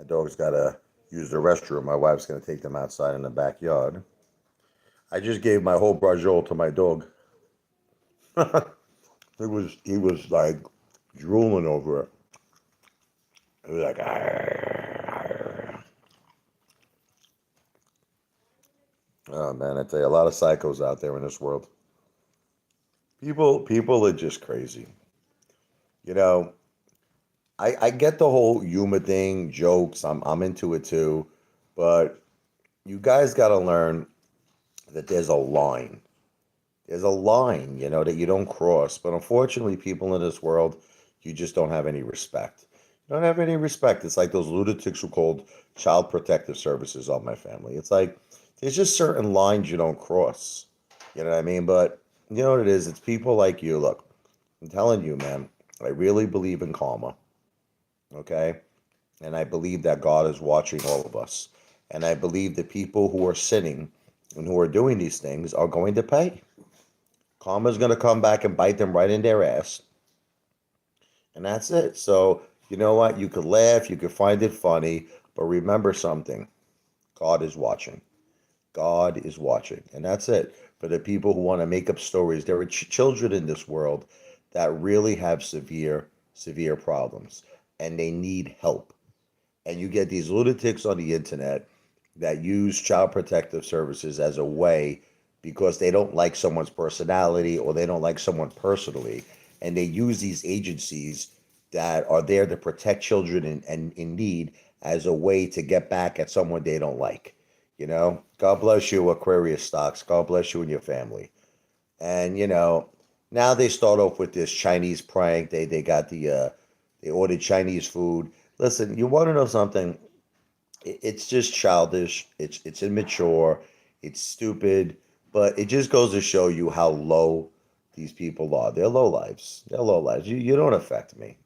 My dog's got to use the restroom. My wife's going to take them outside in the backyard. I just gave my whole brajol to my dog. He was like drooling over it. He was like, "Arr, arr." Oh man, I tell you, a lot of psychos out there in this world. People are just crazy. You know, I get the whole humor thing, jokes. I'm into it too, but you guys got to learn that there's a line. There's a line, that you don't cross. But unfortunately, people in this world, you just don't have any respect. You don't have any respect. It's like those lunatics who called child protective services on my family. It's like there's just certain lines you don't cross. You know what I mean? But you know what it is? It's people like you. Look, I'm telling you, man, I really believe in karma. Okay? And I believe that God is watching all of us. And I believe the people who are sinning and who are doing these things are going to pay. Karma's going to come back and bite them right in their ass. And that's it. So, you know what? You could laugh, you could find it funny, but remember something. God is watching. God is watching. And that's it. For the people who want to make up stories, there are children in this world that really have severe, severe problems and they need help. And you get these lunatics on the internet that use child protective services as a way because they don't like someone's personality or they don't like someone personally. And they use these agencies that are there to protect children in need as a way to get back at someone they don't like. God bless you, Aquarius stocks. God bless you and your family. And, now they start off with this Chinese prank. They ordered Chinese food. Listen, you want to know something? It's just childish. It's immature. It's stupid. But it just goes to show you how low these people are. They're low lives. They're low lives. You don't affect me.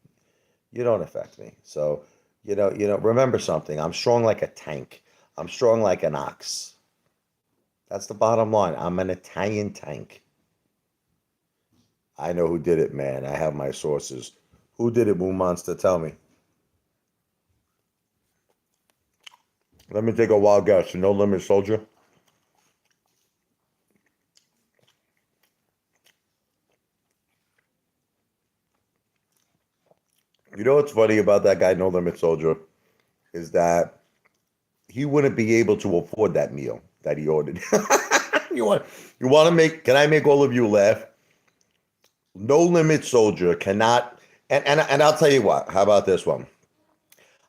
You don't affect me. So, remember something. I'm strong like a tank. I'm strong like an ox. That's the bottom line. I'm an Italian tank. I know who did it, man. I have my sources. Who did it, Moon Monster? Tell me. Let me take a wild guess. No Limit Soldier? You know what's funny about that guy, No Limit Soldier, is that he wouldn't be able to afford that meal that he ordered. you want you want to make? Can I make all of you laugh? No Limit Soldier cannot. And I'll tell you what. How about this one?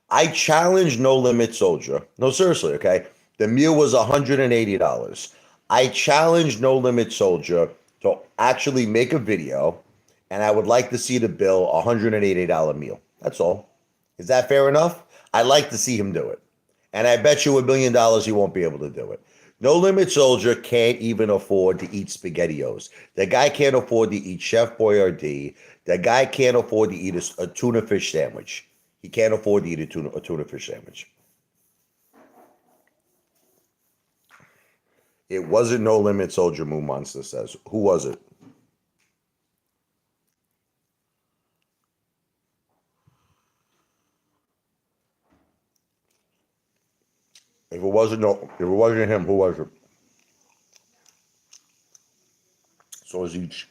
I challenge No Limit Soldier. No, seriously, okay? The meal was $180. I challenge No Limit Soldier to actually make a video, and I would like to see the bill $180 meal. That's all. Is that fair enough? I'd like to see him do it. And I bet you $1 million he won't be able to do it. No Limit Soldier can't even afford to eat SpaghettiOs. The guy can't afford to eat Chef Boyardee. The guy can't afford to eat a tuna fish sandwich. He can't afford to eat a tuna fish sandwich. It wasn't No Limit Soldier, Moon Monster says. Who was it? If it wasn't him, who was it? So is each.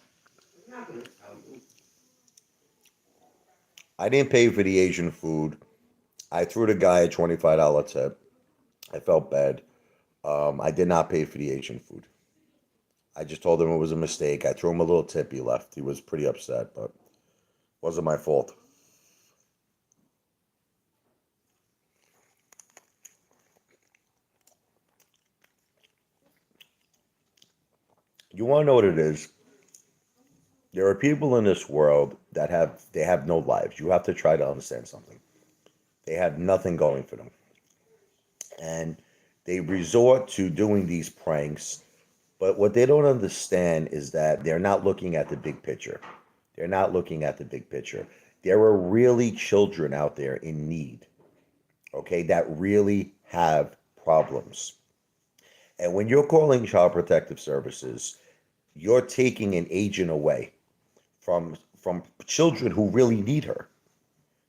I didn't pay for the Asian food. I threw the guy a $25 tip. I felt bad. I did not pay for the Asian food. I just told him it was a mistake. I threw him a little tip. He left. He was pretty upset, but it wasn't my fault. You want to know what it is? There are people in this world that have no lives. You have to try to understand something. They have nothing going for them, and they resort to doing these pranks. But what they don't understand is that they're not looking at the big picture. They're not looking at the big picture. There are really children out there in need, okay, that really have problems. And when you're calling Child Protective Services, you're taking an agent away from children who really need her.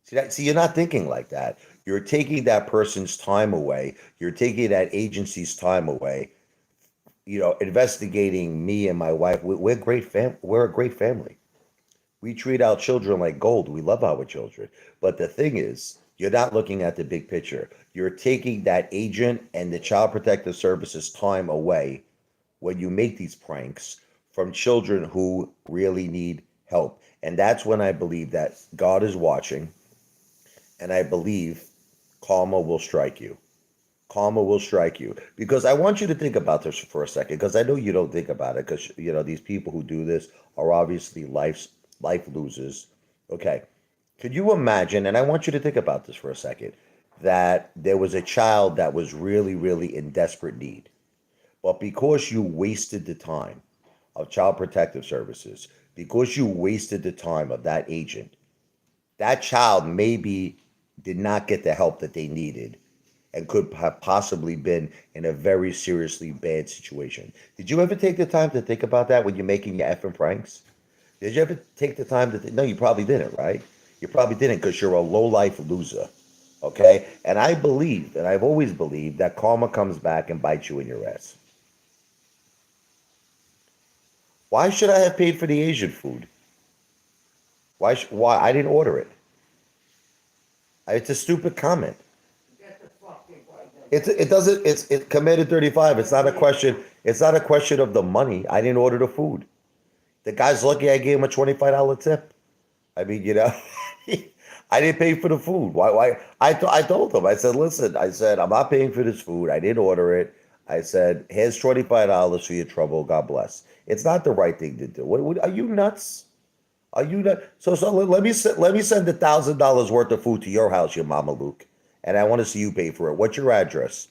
See, you're not thinking like that. You're taking that person's time away. You're taking that agency's time away. Investigating me and my wife. We're great We're a great family. We treat our children like gold. We love our children. But the thing is, you're not looking at the big picture. You're taking that agent and the Child Protective Services time away when you make these pranks from children who really need help. And that's when I believe that God is watching, and I believe karma will strike you. Karma will strike you. Because I want you to think about this for a second, because I know you don't think about it, because these people who do this are obviously life losers. Okay. Could you imagine, and I want you to think about this for a second, that there was a child that was really, really in desperate need. But because you wasted the time of Child Protective Services, because you wasted the time of that agent, that child maybe did not get the help that they needed and could have possibly been in a very seriously bad situation. Did you ever take the time to think about that when you're making your effing pranks? Did you ever take the time to no, you probably didn't, right? You probably didn't, because you're a low-life loser. Okay? And I believe, and I've always believed, that karma comes back and bites you in your ass. Why should I have paid for the Asian food? Why? I didn't order it. It's a stupid comment. It doesn't. It's committed 35. It's not a question. It's not a question of the money. I didn't order the food. The guy's lucky I gave him a $25 tip. I mean, I didn't pay for the food. Why? I told him. I said, listen. I said, I'm not paying for this food. I didn't order it. I said, here's $25 for your trouble. God bless. It's not the right thing to do. What are you nuts? Are you nuts? So let me send $1,000 worth of food to your house, your mama Luke, and I want to see you pay for it. What's your address?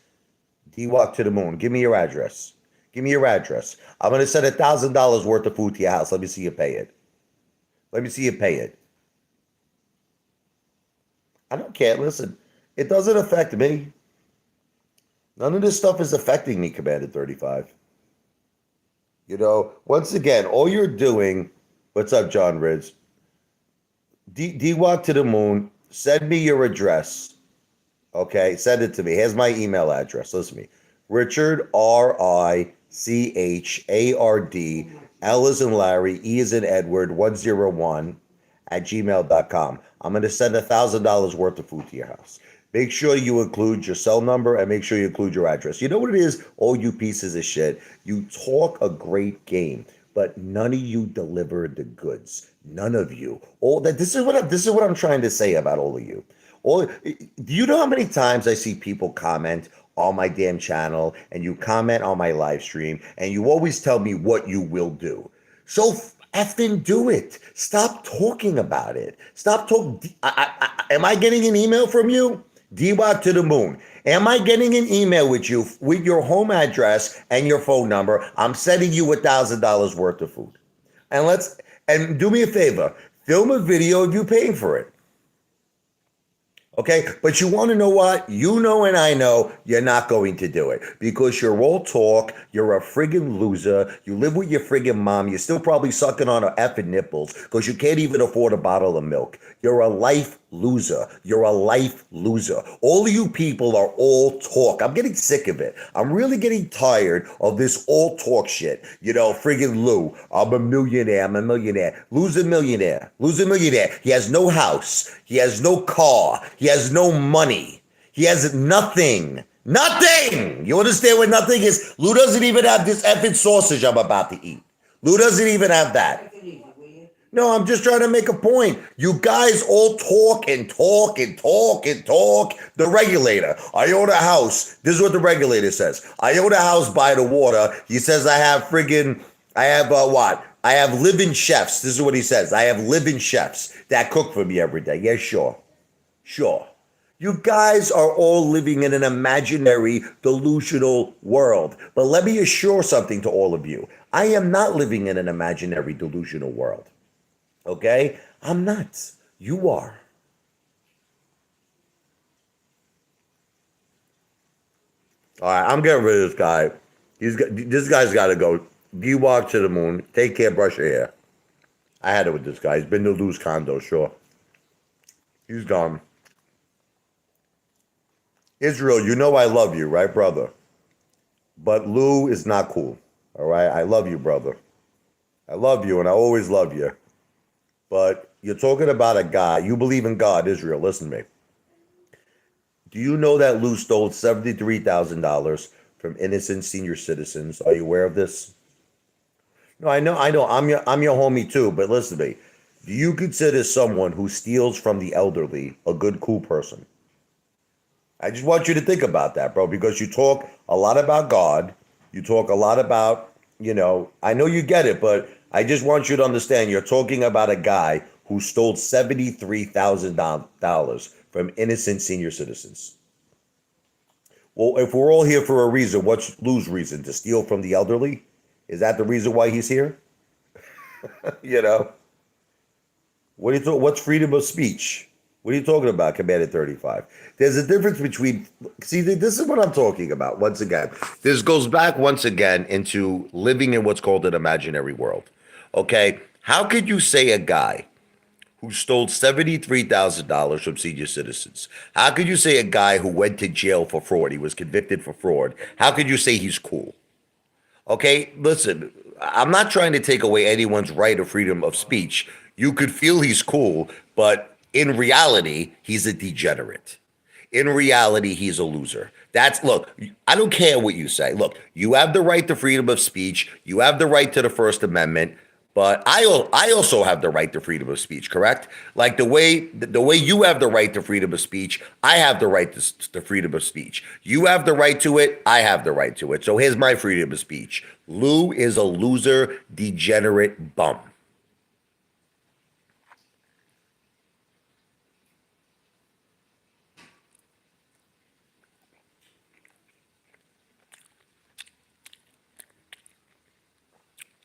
D Walk to the Moon. Give me your address. Give me your address. I'm gonna send $1,000 worth of food to your house. Let me see you pay it. Let me see you pay it. I don't care. Listen, it doesn't affect me. None of this stuff is affecting me, Commander 35. Once again, all you're doing, what's up, John Ridge? D Walk to the Moon, send me your address. Okay, send it to me. Here's my email address. Listen to me. Richard, RICHARD, L as in Larry, E as in Edward, 101 at gmail.com. I'm going to send $1,000 worth of food to your house. Make sure you include your cell number and make sure you include your address. You know what it is, all you pieces of shit? You talk a great game, but none of you deliver the goods. None of you. This is what I'm trying to say about all of you. Do you know how many times I see people comment on my damn channel, and you comment on my live stream, and you always tell me what you will do? So effing do it. Stop talking about it. Stop talking. Am I getting an email from you? D-Walk to the Moon. Am I getting an email with you with your home address and your phone number? I'm sending you $1,000 worth of food. And do me a favor. Film a video of you paying for it. Okay, but you want to know what? You know and I know you're not going to do it because you're all talk. You're a friggin' loser. You live with your friggin' mom. You're still probably sucking on her effing nipples because you can't even afford a bottle of milk. You're a life loser. You're a life loser. All of you people are all talk. I'm getting sick of it. I'm really getting tired of this all talk shit. Friggin' Lou. I'm a millionaire. I'm a millionaire. Lose a millionaire. Lose a millionaire. He has no house. He has no car. He has no money. He has nothing. Nothing! You understand what nothing is? Lou doesn't even have this effing sausage I'm about to eat. Lou doesn't even have that. No, I'm just trying to make a point. You guys all talk and talk and talk and talk. The regulator. I own a house. This is what the regulator says. I own a house by the water. He says I have what? I have living chefs. This is what he says. I have living chefs that cook for me every day. Yeah, sure. Sure. You guys are all living in an imaginary, delusional world. But let me assure something to all of you. I am not living in an imaginary, delusional world. Okay? I'm not. You are. All right, I'm getting rid of this guy. This guy's got to go. You walk to the moon. Take care, brush your hair. I had it with this guy. He's been to Lou's condo, sure. He's gone. Israel, you know I love you, right, brother? But Lou is not cool. All right. I love you, brother. I love you and I always love you. But you're talking about a guy. You believe in God, Israel. Listen to me. Do you know that Lou stole $73,000 from innocent senior citizens? Are you aware of this? No, I know. I'm your homie too, but listen to me. Do you consider someone who steals from the elderly a good, cool person? I just want you to think about that, bro, because you talk a lot about God. You talk a lot about, I know you get it, but I just want you to understand you're talking about a guy who stole $73,000 from innocent senior citizens. Well, if we're all here for a reason, what's Lou's reason? To steal from the elderly? Is that the reason why he's here? You know? What do you talk? What's freedom of speech? What are you talking about, Commander 35? There's a difference between, see, this is what I'm talking about. Once again, this goes back once again into living in what's called an imaginary world. Okay? How could you say a guy who stole $73,000 from senior citizens? How could you say a guy who went to jail for fraud, he was convicted for fraud, how could you say he's cool? Okay, listen, I'm not trying to take away anyone's right of freedom of speech. You could feel he's cool, but in reality, he's a degenerate. In reality, he's a loser. Look, I don't care what you say. Look, you have the right to freedom of speech, you have the right to the First Amendment. But I also have the right to freedom of speech, correct? Like the way you have the right to freedom of speech, I have the right to freedom of speech. You have the right to it, I have the right to it. So here's my freedom of speech. Lou is a loser, degenerate bum.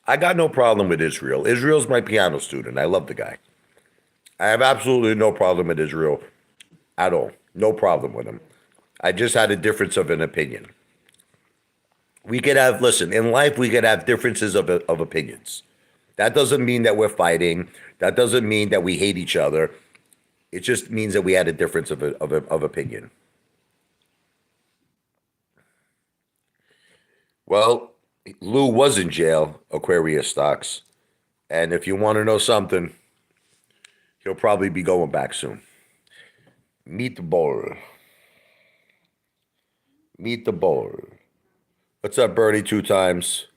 I got no problem with Israel. Israel's my piano student. I love the guy. I have absolutely no problem with Israel at all. No problem with him. I just had a difference of an opinion. We could have, listen, in life, we could have differences of opinions. That doesn't mean that we're fighting. That doesn't mean that we hate each other. It just means that we had a difference of opinion. Well, Lou was in jail, Aquarius stocks. And if you want to know something, he'll probably be going back soon. Meatball. Meet the ball. What's up, Bernie? Two times.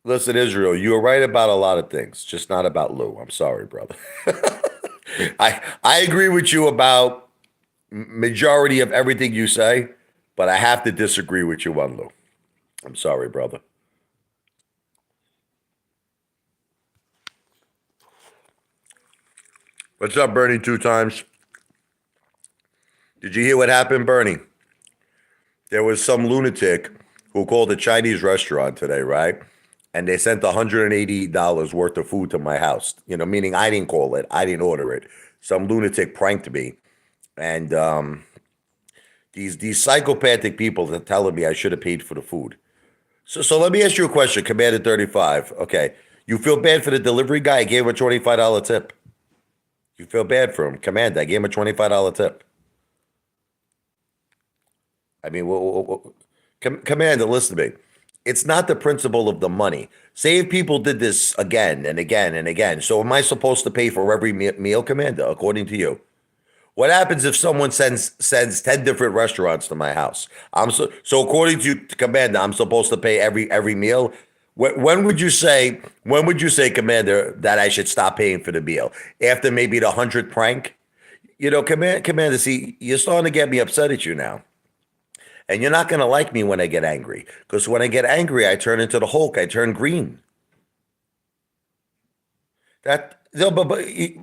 Listen, Israel, you were right about a lot of things, just not about Lou. I'm sorry, brother. I agree with you about majority of everything you say, but I have to disagree with you on Lou. I'm sorry, brother. What's up, Bernie? Two times. Did you hear what happened, Bernie? There was some lunatic who called a Chinese restaurant today, right? And they sent $180 worth of food to my house. Meaning I didn't call it, I didn't order it. Some lunatic pranked me, and these psychopathic people are telling me I should have paid for the food. So let me ask you a question, Commander 35. Okay, you feel bad for the delivery guy? I gave him a $25 tip. You feel bad for him, Commander? I gave him a $25 tip. I mean, Commander, listen to me. It's not the principle of the money. Say if people did this again and again and again. So am I supposed to pay for every meal, Commander, according to you? What happens if someone sends 10 different restaurants to my house? So according to Commander, I'm supposed to pay every meal. When would you say, Commander, that I should stop paying for the meal? After maybe the 100th prank? Commander, see, you're starting to get me upset at you now. And you're not going to like me when I get angry. Because when I get angry, I turn into the Hulk. I turn green. That no, but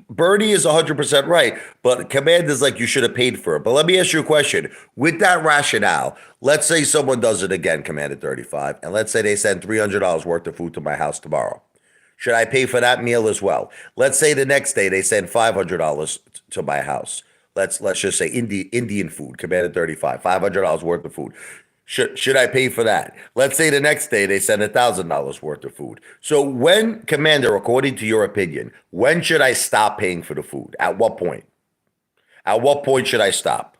Bernie is 100% right. But command is like you should have paid for it. But let me ask you a question. With that rationale, let's say someone does it again, Commander 35, and let's say they send $300 worth of food to my house tomorrow. Should I pay for that meal as well? Let's say the next day they send $500 to my house. Let's just say Indian food, Commander 35, $500 worth of food. Should I pay for that? Let's say the next day they send $1,000 worth of food. So when, Commander, according to your opinion, when should I stop paying for the food? At what point? At what point should I stop?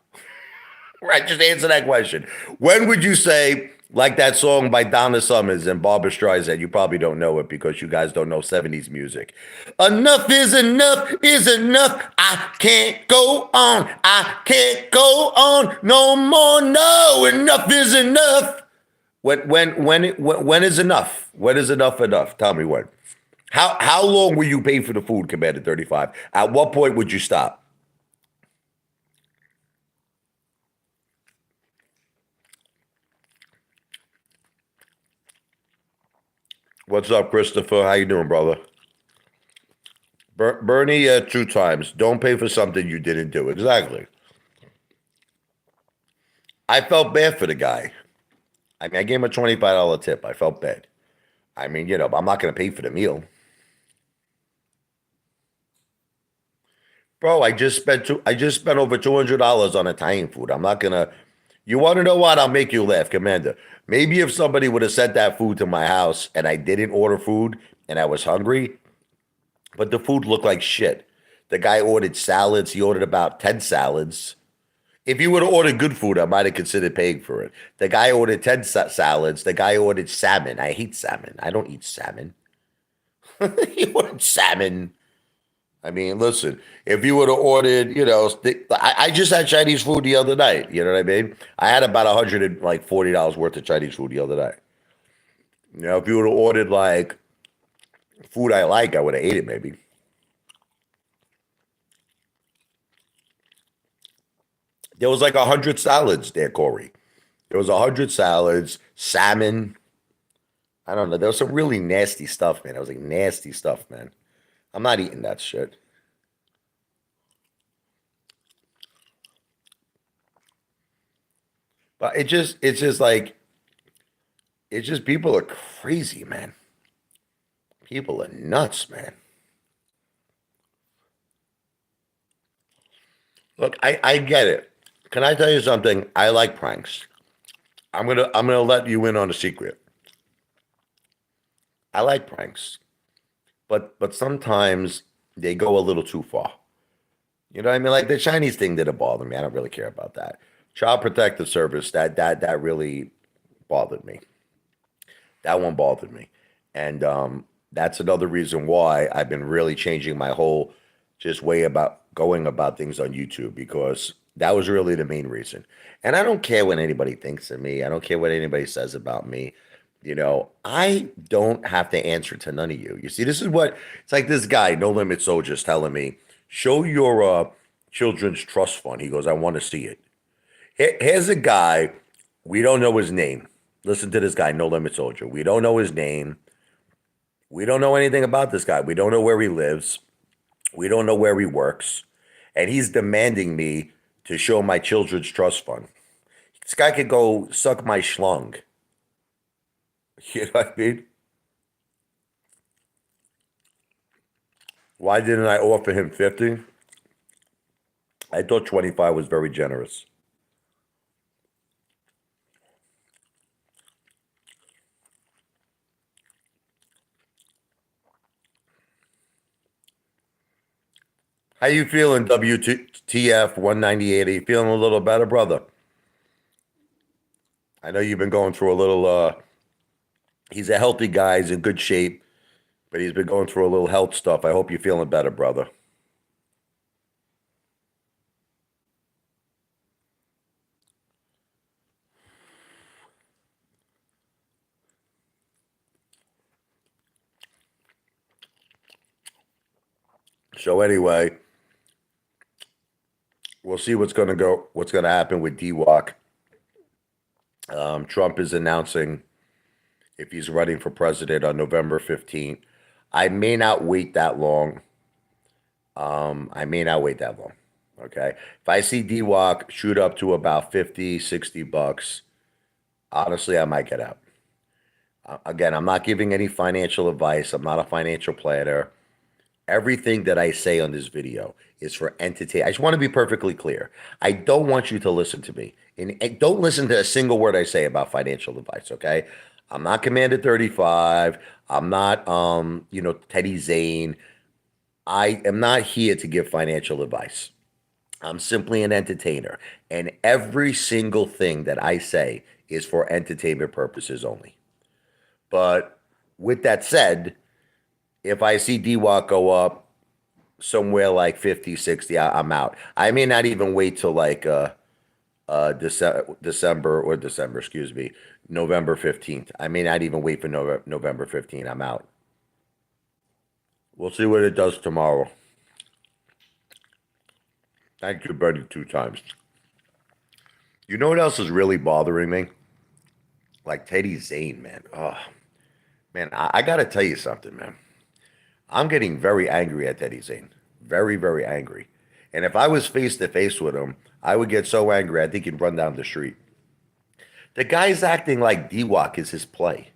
Right, just answer that question. When would you say, like that song by Donna Summers and Barbara Streisand? You probably don't know it because you guys don't know 70s music. Enough is enough is enough. I can't go on. I can't go on no more. No, enough is enough. When is enough? When is enough enough? Tell me when. How long will you pay for the food, Commander 35? At what point would you stop? What's up, Christopher? How you doing, brother? Bernie, two times. Don't pay for something you didn't do. Exactly. I felt bad for the guy. I mean, I gave him a $25 tip. I felt bad. I mean, I'm not going to pay for the meal. Bro, I just spent over $200 on Italian food. I'm not gonna. You want to know what? I'll make you laugh, Commander. Maybe if somebody would have sent that food to my house and I didn't order food and I was hungry, but the food looked like shit. The guy ordered salads. He ordered about 10 salads. If you would have ordered good food, I might have considered paying for it. The guy ordered 10 salads. The guy ordered salmon. I hate salmon. I don't eat salmon. He ordered salmon. I mean, listen, if you would have ordered, I just had Chinese food the other night. You know what I mean? I had about $140 worth of Chinese food the other night. If you would have ordered like food I like, I would have ate it maybe. There was like 100 salads there, Corey. There was 100 salads, salmon. I don't know. There was some really nasty stuff, man. It was like nasty stuff, man. I'm not eating that shit. But it's just people are crazy, man. People are nuts, man. Look, I get it. Can I tell you something? I like pranks. I'm gonna let you in on a secret. I like pranks, but sometimes they go a little too far. You know what I mean? Like the Chinese thing didn't bother me. I don't really care about that. Child Protective Service, that really bothered me. That one bothered me. And that's another reason why I've been really changing my whole just way about going about things on YouTube because that was really the main reason. And I don't care what anybody thinks of me. I don't care what anybody says about me. I don't have to answer to none of you. You see, this is what it's like this guy, No Limit Soldiers, telling me, show your children's trust fund. He goes, I want to see it. Here's a guy, we don't know his name. Listen to this guy, No Limit Soldier. We don't know his name. We don't know anything about this guy. We don't know where he lives. We don't know where he works. And he's demanding me to show my children's trust fund. This guy could go suck my schlong. You know what I mean? Why didn't I offer him 50? I thought 25 was very generous. How you feeling, WTF 198? Are you feeling a little better, brother? I know you've been going through a little he's a healthy guy, he's in good shape, but he's been going through a little health stuff. I hope you're feeling better, brother. So anyway, we'll see what's going to happen with DWAC. Trump is announcing if he's running for president on November 15th. I may not wait that long. I may not wait that long. Okay. If I see DWAC shoot up to about 50, $60, honestly, I might get out. Again, I'm not giving any financial advice. I'm not a financial planner. Everything that I say on this video is for entity. I just want to be perfectly clear. I don't want you to listen to me. And don't listen to a single word I say about financial advice, okay? I'm not Commander 35. I'm not Teddy Zane. I am not here to give financial advice. I'm simply an entertainer. And every single thing that I say is for entertainment purposes only. But with that said, if I see DWAC go up somewhere like 50, 60, I'm out. I may not even wait till like December, excuse me, November 15th. I may not even wait for November 15th. I'm out. We'll see what it does tomorrow. Thank you, Bernie, 2 times. You know what else is really bothering me? Like Teddy Zane, man. Oh, man, I got to tell you something, man. I'm getting very angry at Teddy Zane. Very, very angry. And if I was face to face with him, I would get so angry, I think he'd run down the street. The guy's acting like D-Walk is his play.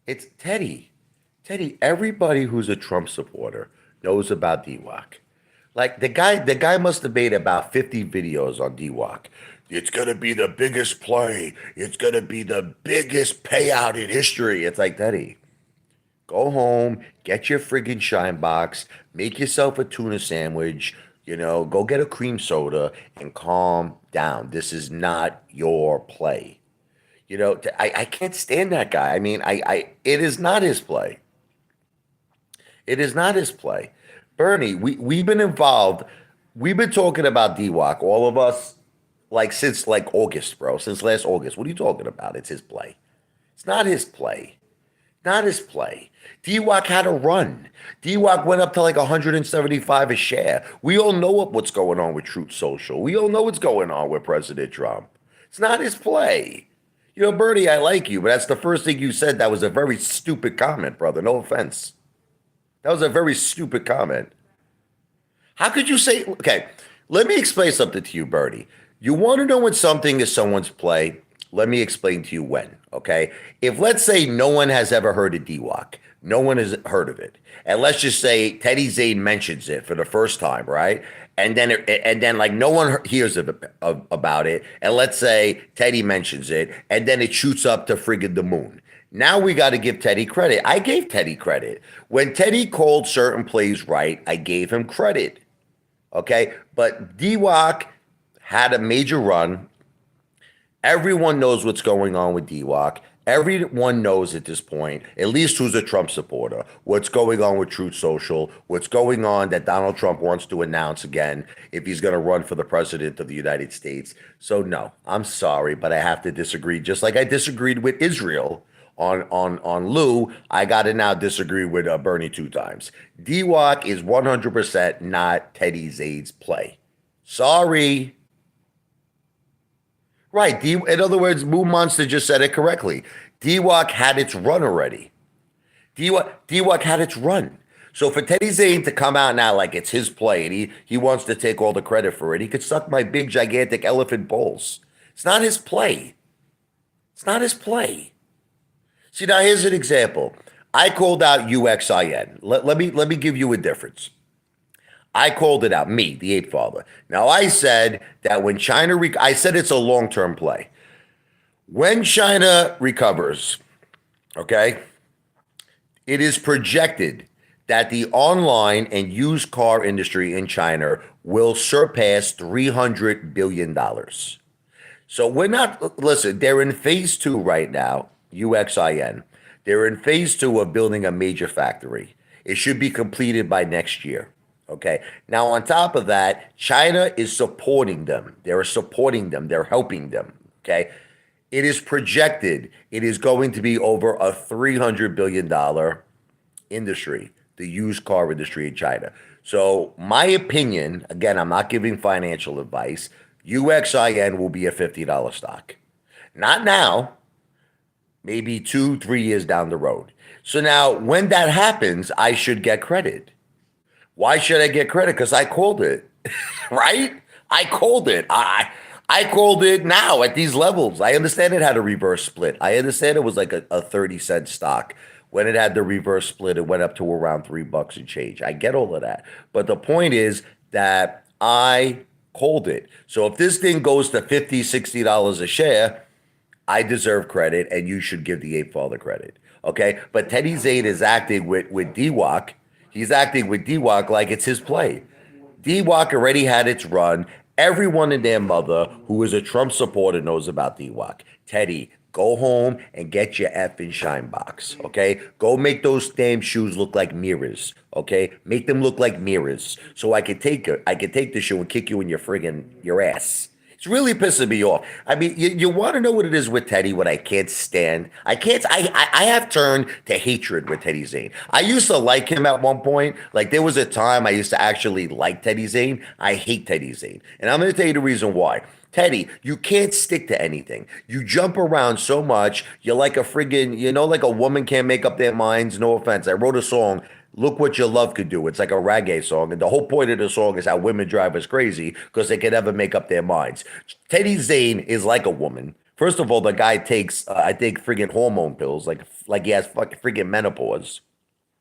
It's Teddy. Teddy, everybody who's a Trump supporter knows about D-Walk. Like the guy must have made about 50 videos on D-Walk. It's gonna be the biggest play. It's gonna be the biggest payout in history. It's like, Teddy, go home, get your friggin' shine box, make yourself a tuna sandwich, go get a cream soda and calm down. This is not your play. I can't stand that guy. I mean, it is not his play. It is not his play. Bernie, we've been involved. We've been talking about DWAC, all of us, like since like August, bro. Since last August. What are you talking about? It's his play. It's not his play. Not his play. DWAC had a run. DWAC went up to like 175 a share. We all know what's going on with Truth Social. We all know what's going on with President Trump. It's not his play. Bernie, I like you, but that's the first thing you said. That was a very stupid comment, brother. No offense. That was a very stupid comment. How could you say, okay, let me explain something to you, Bernie. You want to know when something is someone's play? Let me explain to you when, okay? If let's say no one has ever heard of DWAC, no one has heard of it, and let's just say Teddy Zane mentions it for the first time, right? And then like no one hears about it, and let's say Teddy mentions it, and then it shoots up to friggin' the moon. Now we got to give Teddy credit. I gave Teddy credit. When Teddy called certain plays right, I gave him credit. Okay? But DWAC had a major run. Everyone knows what's going on with DWAC. Everyone knows at this point, at least who's a Trump supporter, what's going on with Truth Social, what's going on that Donald Trump wants to announce again if he's going to run for the president of the United States. So no, I'm sorry, but I have to disagree. Just like I disagreed with Israel on Lou, I got to now disagree with Bernie 2 times. DWAC is 100% not Teddy Zane's play. Sorry. Right. In other words, Moon Monster just said it correctly. DWAC had its run already. DWAC had its run. So for Teddy Zane to come out now like it's his play and he wants to take all the credit for it, he could suck my big gigantic elephant balls. It's not his play. It's not his play. See, now here's an example. I called out UXIN. Let me give you a difference. I called it out, me, the Apefather. Now, I said that when China, I said it's a long-term play. When China recovers, okay, it is projected that the online and used car industry in China will surpass $300 billion. So we're not, listen, they're in phase 2 right now, UXIN. They're in phase 2 of building a major factory. It should be completed by next year. Okay. Now, on top of that, China is supporting them. They're supporting them. They're helping them. Okay. It is projected it is going to be over a $300 billion industry, the used car industry in China. So, my opinion, again, I'm not giving financial advice, UXIN will be a $50 stock. Not now, maybe 2-3 years down the road. So, now when that happens, I should get credit. Why should I get credit? Because I called it, right? I called it. I called it now at these levels. I understand it had a reverse split. I understand it was like a 30-cent stock. When it had the reverse split, it went up to around $3 and change. I get all of that. But the point is that I called it. So if this thing goes to $50, $60 a share, I deserve credit, and you should give the Apefather credit. Okay? But Teddy Zane is acting with DWAC. He's acting with DWAC like it's his play. D-Walk already had its run. Everyone and their mother who is a Trump supporter knows about D-Walk. Teddy, go home and get your effing shine box, okay? Go make those damn shoes look like mirrors, okay? Make them look like mirrors so I could take the shoe and kick you in your ass. It's really pissing me off. I mean, you want to know what it is with Teddy? What I can't stand? I have turned to hatred with Teddy Zane. I used to like him at one point. Like there was a time I used to actually like Teddy Zane. I hate Teddy Zane, and I'm going to tell you the reason why. Teddy, you can't stick to anything. You jump around so much. You're like a friggin', like a woman can't make up their minds. No offense. I wrote a song, Look What Your Love Could Do. It's like a reggae song. And the whole point of the song is how women drive us crazy because they can never make up their minds. Teddy Zane is like a woman. First of all, the guy takes, I think, friggin' hormone pills, like he has fucking friggin' menopause.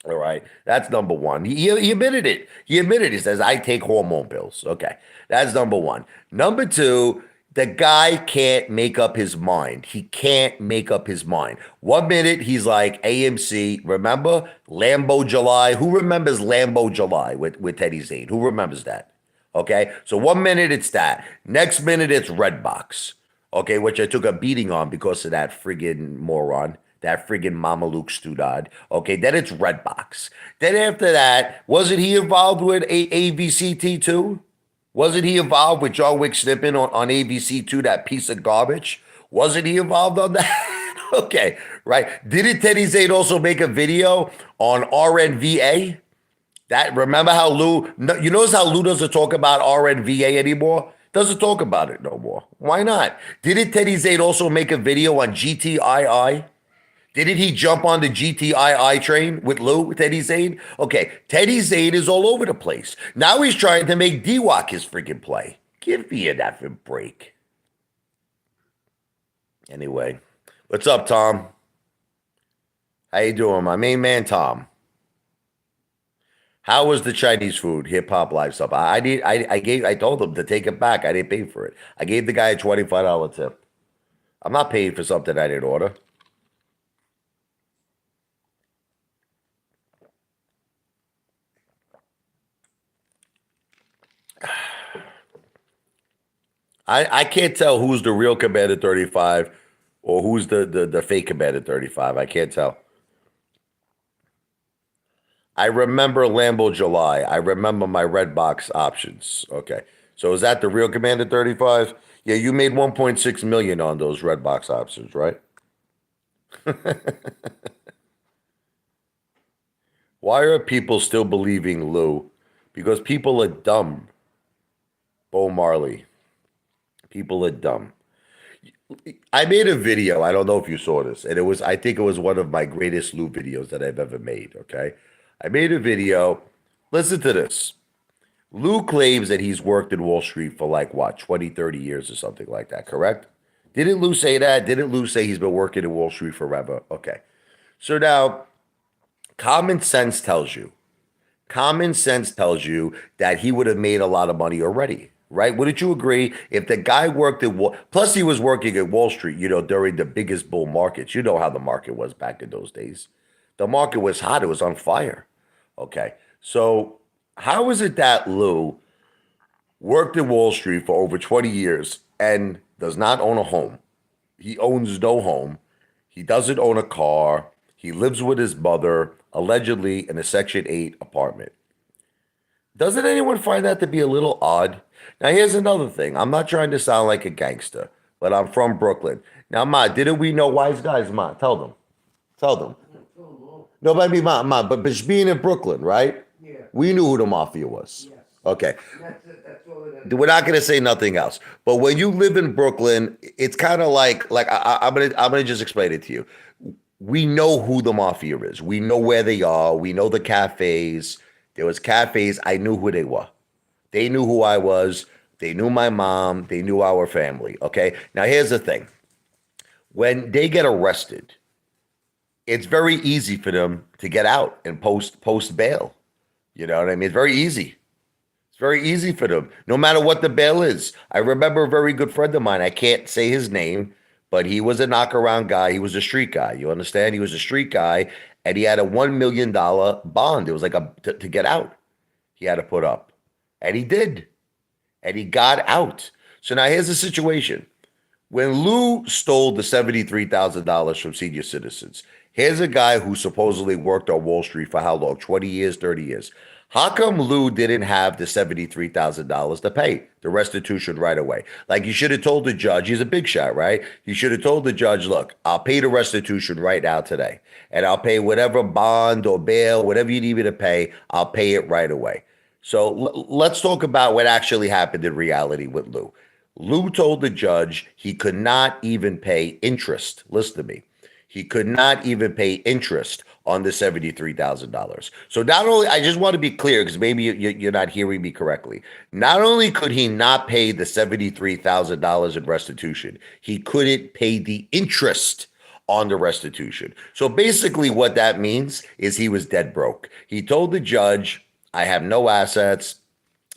All right. That's number one. He admitted it. He admitted it. He says, I take hormone pills. Okay. That's number one. Number two, the guy can't make up his mind. He can't make up his mind. 1 minute, he's like AMC. Remember Lambo July? Who remembers Lambo July with Teddy Zane? Who remembers that? Okay. So 1 minute, it's that. Next minute, it's Redbox. Okay. Which I took a beating on because of that friggin' moron. That friggin' Mama Luke Studad. Okay, then it's Redbox. Then after that, wasn't he involved with AVCT2? Wasn't he involved with John Wick snipping on AVC2, that piece of garbage? Wasn't he involved on that? Okay, right. Didn't Teddy Zane also make a video on RNVA? Remember how Lou, you notice how Lou doesn't talk about RNVA anymore? Doesn't talk about it no more. Why not? Didn't Teddy Zane also make a video on GTII? Didn't he jump on the GTII train with Teddy Zane? Okay, Teddy Zane is all over the place. Now he's trying to make D-Walk his freaking play. Give me an effing break. Anyway, what's up, Tom? How you doing, my main man, Tom? How was the Chinese food, hip hop live stuff? I told him to take it back. I didn't pay for it. I gave the guy a $25 tip. I'm not paying for something I didn't order. I can't tell who's the real Commander 35 or who's the fake Commander 35. I can't tell. I remember Lambo July. I remember my red box options. Okay. So is that the real Commander 35? Yeah, you made 1.6 million on those red box options, right? Why are people still believing Lou? Because people are dumb. Bo Marley. People are dumb. I made a video. I don't know if you saw this, and I think it was one of my greatest Lou videos that I've ever made. Okay. I made a video. Listen to this. Lou claims that he's worked in Wall Street for like what, 20, 30 years or something like that, correct? Didn't Lou say that? Didn't Lou say he's been working in Wall Street forever? Okay. So now, common sense tells you that he would have made a lot of money already, right? Wouldn't you agree? If the guy worked at plus he was working at Wall Street, during the biggest bull markets. You know how the market was back in those days. The market was hot. It was on fire. Okay. So how is it that Lou worked at Wall Street for over 20 years and does not own a home? He owns no home. He doesn't own a car. He lives with his mother, allegedly in a Section 8 apartment. Doesn't anyone find that to be a little odd? Now, here's another thing. I'm not trying to sound like a gangster, but I'm from Brooklyn. Now, Ma, didn't we know wise guys, Ma? Tell them. Tell them. No, but I mean, Ma, but being in Brooklyn, right? Yeah. We knew who the mafia was. Yes. Okay. That's all it is. We're not going to say nothing else. But when you live in Brooklyn, it's kind of like I'm gonna just explain it to you. We know who the mafia is. We know where they are. We know the cafes. There was cafes. I knew who they were. They knew who I was. They knew my mom. They knew our family. Okay. Now here's the thing. When they get arrested, it's very easy for them to get out and post bail. You know what I mean? It's very easy. It's very easy for them, no matter what the bail is. I remember a very good friend of mine. I can't say his name, but he was a knockaround guy. He was a street guy. You understand? He was a street guy, and he had a $1 million bond. It was like to get out. He had to put up. And he did. And he got out. So now here's the situation. When Lou stole the $73,000 from senior citizens, here's a guy who supposedly worked on Wall Street for how long? 20 years, 30 years. How come Lou didn't have the $73,000 to pay the restitution right away? Like, you should have told the judge, he's a big shot, right? You should have told the judge, look, I'll pay the restitution right now today. And I'll pay whatever bond or bail, whatever you need me to pay, I'll pay it right away. So let's talk about what actually happened in reality with Lou. Lou told the judge he could not even pay interest. Listen to me. He could not even pay interest on the $73,000. So not only, I just want to be clear because maybe you're not hearing me correctly. Not only could he not pay the $73,000 in restitution, he couldn't pay the interest on the restitution. So basically, what that means is he was dead broke. He told the judge, I have no assets,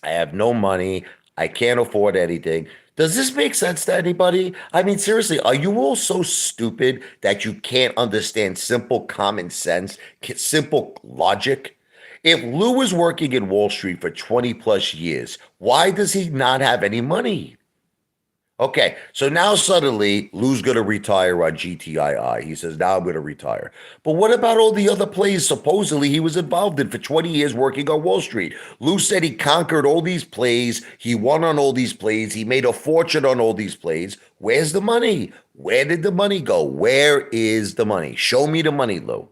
I have no money, I can't afford anything. Does this make sense to anybody? I mean, seriously, are you all so stupid that you can't understand simple common sense, simple logic? If Lou was working in Wall Street for 20 plus years, why does he not have any money? Okay, so now suddenly Lou's going to retire on GTII. He says, now I'm going to retire. But what about all the other plays supposedly he was involved in for 20 years working on Wall Street? Lou said he conquered all these plays. He won on all these plays. He made a fortune on all these plays. Where's the money? Where did the money go? Where is the money? Show me the money, Lou.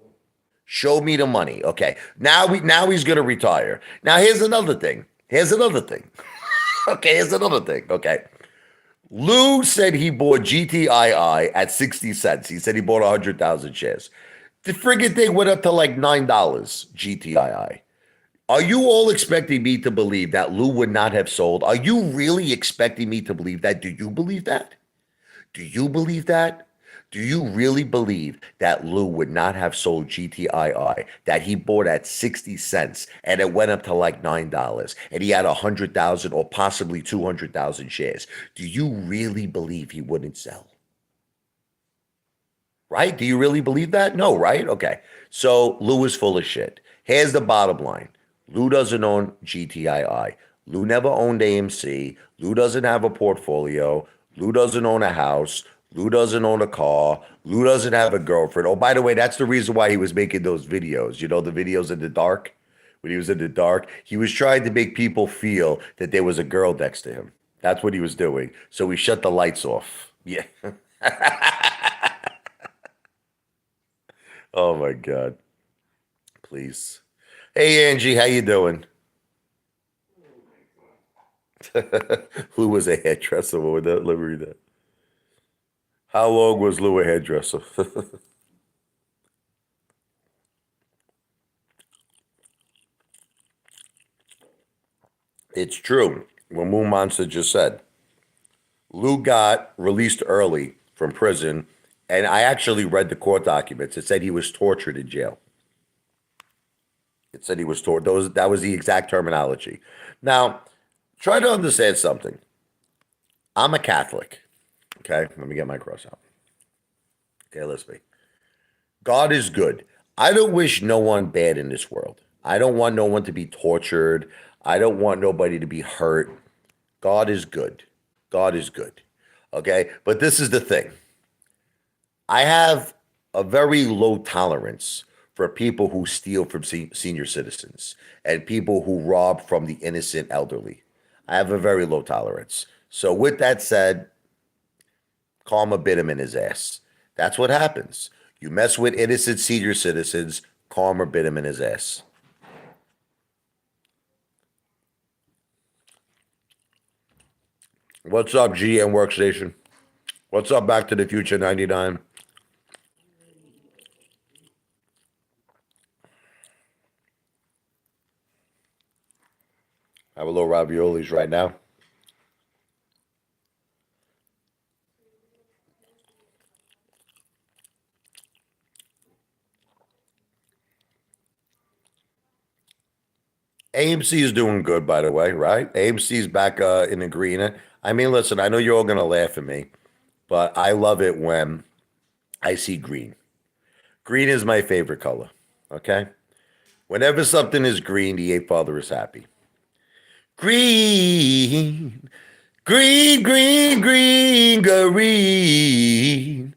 Show me the money. Okay, now he's going to retire. Now here's another thing. Here's another thing. Okay, here's another thing. Okay. Lou said he bought GTII at 60 cents. He said he bought 100,000 shares. The friggin' thing went up to like $9, GTII. Are you all expecting me to believe that Lou would not have sold? Are you really expecting me to believe that? Do you believe that? Do you believe that? Do you really believe that Lou would not have sold GTII that he bought at 60 cents and it went up to like $9 and he had 100,000 or possibly 200,000 shares? Do you really believe he wouldn't sell? Right? Do you really believe that? No, right? Okay. So Lou is full of shit. Here's the bottom line. Lou doesn't own GTII. Lou never owned AMC. Lou doesn't have a portfolio. Lou doesn't own a house. Lou doesn't own a car. Lou doesn't have a girlfriend. Oh, by the way, that's the reason why he was making those videos. You know, the videos in the dark? When he was in the dark, he was trying to make people feel that there was a girl next to him. That's what he was doing. So he shut the lights off. Yeah. Oh my God. Please. Hey Angie, how you doing? Lou was a hairdresser. Let me read that. How long was Lou a hairdresser? It's true. What Moon Monster just said. Lou got released early from prison, and I actually read the court documents. It said he was tortured in jail. It said he was tortured. That was the exact terminology. Now, try to understand something. I'm a Catholic. Okay, let me get my cross out. Okay, let's be. God is good. I don't wish no one bad in this world. I don't want no one to be tortured. I don't want nobody to be hurt. God is good. God is good. Okay, but this is the thing. I have a very low tolerance for people who steal from senior citizens and people who rob from the innocent elderly. I have a very low tolerance. So, with that said, karma bit him in his ass. That's what happens. You mess with innocent senior citizens, karma bit him in his ass. What's up, GM Workstation? What's up, Back to the Future 99? Have a little raviolis right now. AMC is doing good, by the way, right? AMC is back in the green. I mean, listen, I know you're all going to laugh at me, but I love it when I see green. Green is my favorite color, okay? Whenever something is green, the Apefather is happy. Green, green, green, green, green.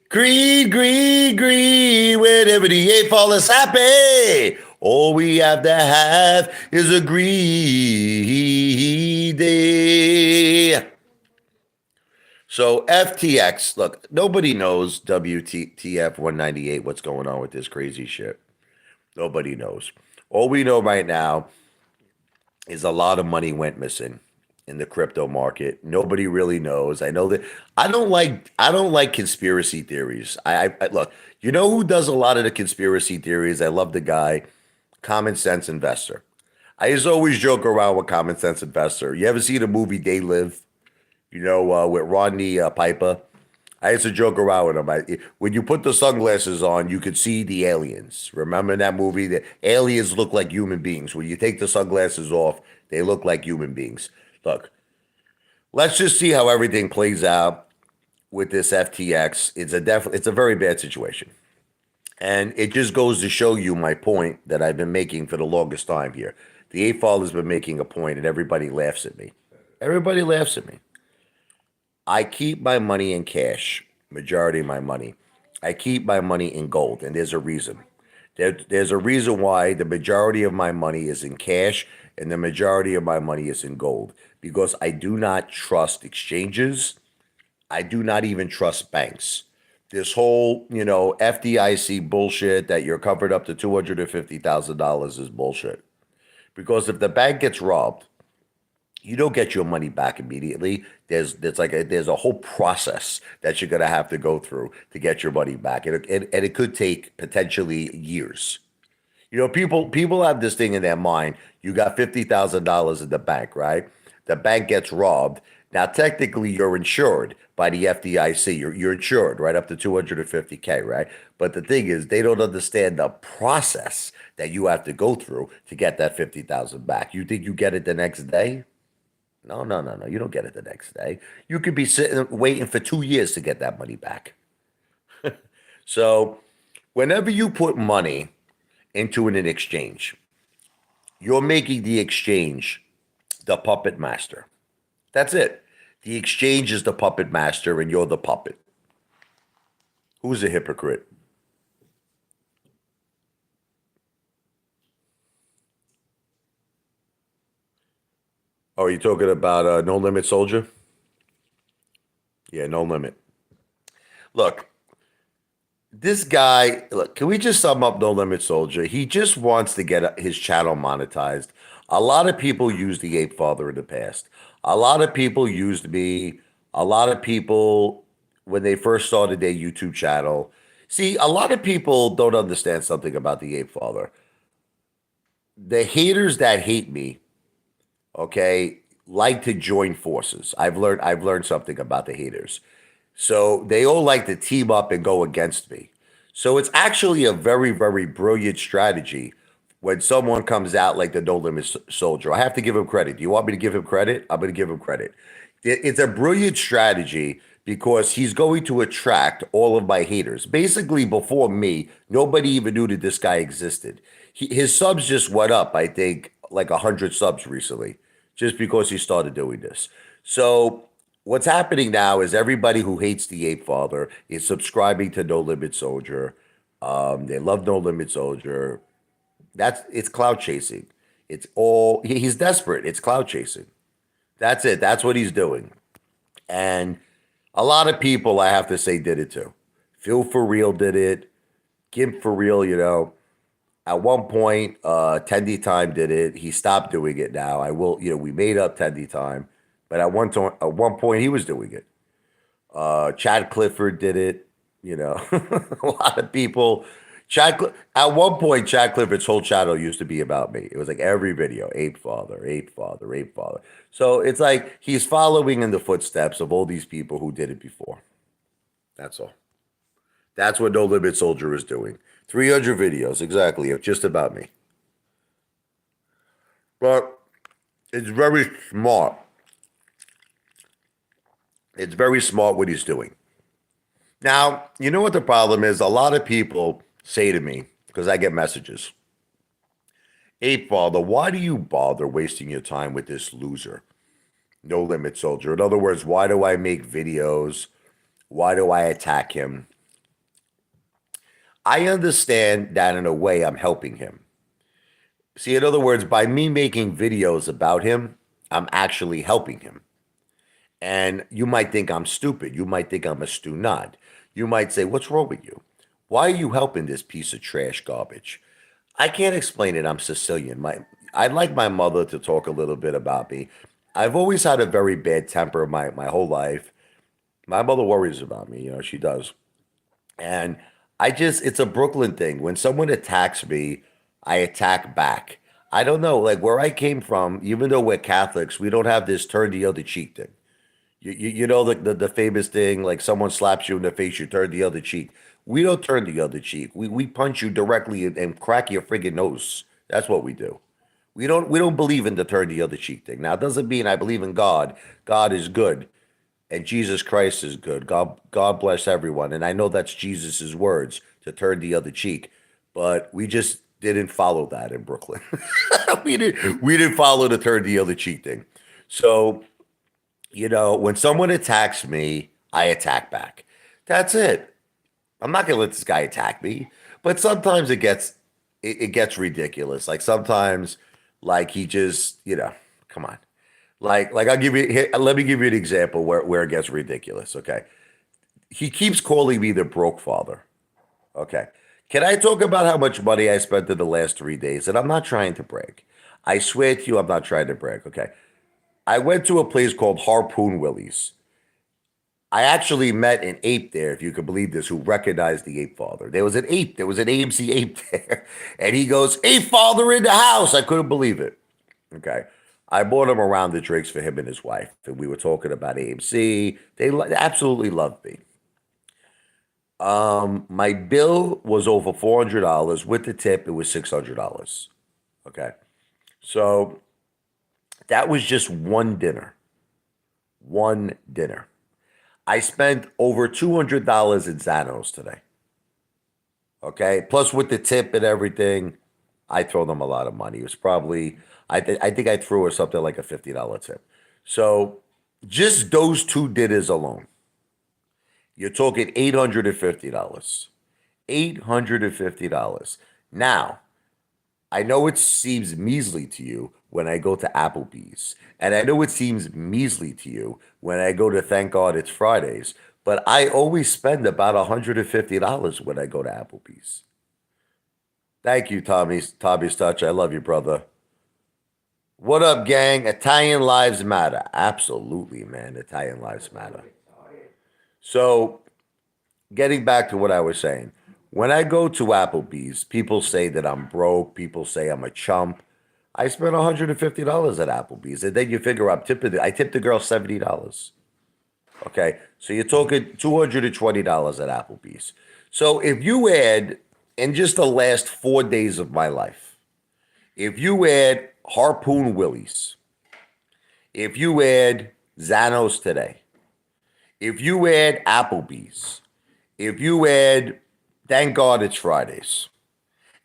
Green, green, green, whenever the eight fall is happy. All we have to have is a green day. So FTX, look, nobody knows WTF 198, what's going on with this crazy shit. Nobody knows. All we know right now is a lot of money went missing in the crypto market. Nobody really knows. I know that I don't like conspiracy theories. I look, you know who does a lot of the conspiracy theories? I love the guy, Common Sense Investor. I used to always joke around with Common Sense Investor. You ever see the movie They Live? With Rodney Piper. I used to joke around with him. When you put the sunglasses on, you could see the aliens. Remember in that movie? The aliens look like human beings. When you take the sunglasses off, they look like human beings. Look, let's just see how everything plays out with this FTX. It's a very bad situation. And it just goes to show you my point that I've been making for the longest time here. The eight has been making a point, and everybody laughs at me. Everybody laughs at me. I keep my money in cash, majority of my money. I keep my money in gold, and there's a reason. There's a reason why the majority of my money is in cash and the majority of my money is in gold because I do not trust exchanges. I do not even trust banks. This whole, FDIC bullshit that you're covered up to $250,000 is bullshit. Because if the bank gets robbed, you don't get your money back immediately. There's a whole process that you're gonna have to go through to get your money back, and it could take potentially years. People have this thing in their mind. You got $50,000 in the bank, right? The bank gets robbed. Now, technically, you're insured by the FDIC. You're insured right up to 250K, right? But the thing is, they don't understand the process that you have to go through to get that 50,000 back. You think you get it the next day? No, no, no, no. You don't get it the next day. You could be sitting waiting for 2 years to get that money back. So, whenever you put money into an exchange, you're making the exchange the puppet master. That's it. The exchange is the puppet master and you're the puppet. Who's a hypocrite? Oh, are you talking about No Limit Soldier? Yeah, No Limit. Look, this guy, look, can we just sum up No Limit Soldier? He just wants to get his channel monetized. A lot of people used the Ape Father in the past. A lot of people used me. A lot of people, when they first started their YouTube channel, see, a lot of people don't understand something about the Ape Father. The haters that hate me, okay, like to join forces. I've learned something about the haters. So they all like to team up and go against me. So it's actually a very, very brilliant strategy when someone comes out like the No Limit Soldier. I have to give him credit. Do you want me to give him credit? I'm going to give him credit. It's a brilliant strategy because he's going to attract all of my haters. Basically, before me, nobody even knew that this guy existed. His subs just went up, I think, like 100 subs recently, just because he started doing this. So what's happening now is everybody who hates the Ape Father is subscribing to No Limit Soldier. They love No Limit Soldier. It's cloud chasing. He's desperate. It's cloud chasing. That's it. That's what he's doing. And a lot of people, I have to say, did it too. Phil for real did it. Gimp for real, At one point, Tendy Time did it. He stopped doing it now. We made up Tendy Time, but at one point he was doing it. Chad Clifford did it. A lot of people. At one point, Chad Clifford's whole channel used to be about me. It was like every video, Ape Father, Ape Father, Ape Father. So it's like he's following in the footsteps of all these people who did it before. That's all. That's what No Limit Soldier is doing. 300 videos, exactly, of just about me. But it's very smart. It's very smart what he's doing. Now, you know what the problem is? A lot of people say to me, because I get messages, Apefather, why do you bother wasting your time with this loser? No Limit Soldier. In other words, why do I make videos? Why do I attack him? I understand that in a way I'm helping him. See, in other words, by me making videos about him, I'm actually helping him. And you might think I'm stupid. You might think I'm a stunad. You might say, what's wrong with you? Why are you helping this piece of trash garbage? I can't explain it. I'm Sicilian. I'd like my mother to talk a little bit about me. I've always had a very bad temper my whole life. My mother worries about me, she does. And it's a Brooklyn thing. When someone attacks me, I attack back. I don't know, like where I came from, even though we're Catholics, we don't have this turn the other cheek thing. You know the famous thing, like someone slaps you in the face, you turn the other cheek. We don't turn the other cheek. We punch you directly and crack your friggin' nose. That's what we do. We don't believe in the turn the other cheek thing. Now it doesn't mean I believe in God. God is good and Jesus Christ is good. God bless everyone. And I know that's Jesus's words to turn the other cheek, but we just didn't follow that in Brooklyn. we didn't follow the turn the other cheek thing. So, when someone attacks me, I attack back. That's it. I'm not gonna let this guy attack me. But sometimes it gets ridiculous. Like sometimes, like he just, come on. Like I'll give you let me give you an example where it gets ridiculous. Okay. He keeps calling me the broke father. Okay. Can I talk about how much money I spent in the last 3 days? And I'm not trying to brag. I swear to you, I'm not trying to brag. Okay. I went to a place called Harpoon Willie's. I actually met an ape there, if you could believe this, who recognized the ape father. There was an ape, there was an AMC ape there. And he goes, Ape father in the house. I couldn't believe it. Okay. I bought him around the drinks for him and his wife. And we were talking about AMC. They absolutely loved me. My bill was over $400. With the tip, it was $600. Okay. So that was just one dinner. One dinner. I spent over $200 in Xanos today. Okay. Plus with the tip and everything, I throw them a lot of money. It was probably, I think I threw her something like a $50 tip. So just those two dinners alone, you're talking $850. $850. Now, I know it seems measly to you when I go to Applebee's. And I know it seems measly to you when I go to Thank God It's Fridays. But I always spend about $150 when I go to Applebee's. Thank you, Tommy's Touch. I love you, brother. What up, gang? Italian lives matter. Absolutely, man. Italian lives matter. So, getting back to what I was saying, when I go to Applebee's, people say that I'm broke. People say I'm a chump. I spent $150 at Applebee's, and then you figure I tipped the girl $70. Okay, so you're talking $220 at Applebee's. So if you add in just the last 4 days of my life, if you add Harpoon Willie's, if you add Xanos today, if you add Applebee's, if you add Thank God It's Fridays,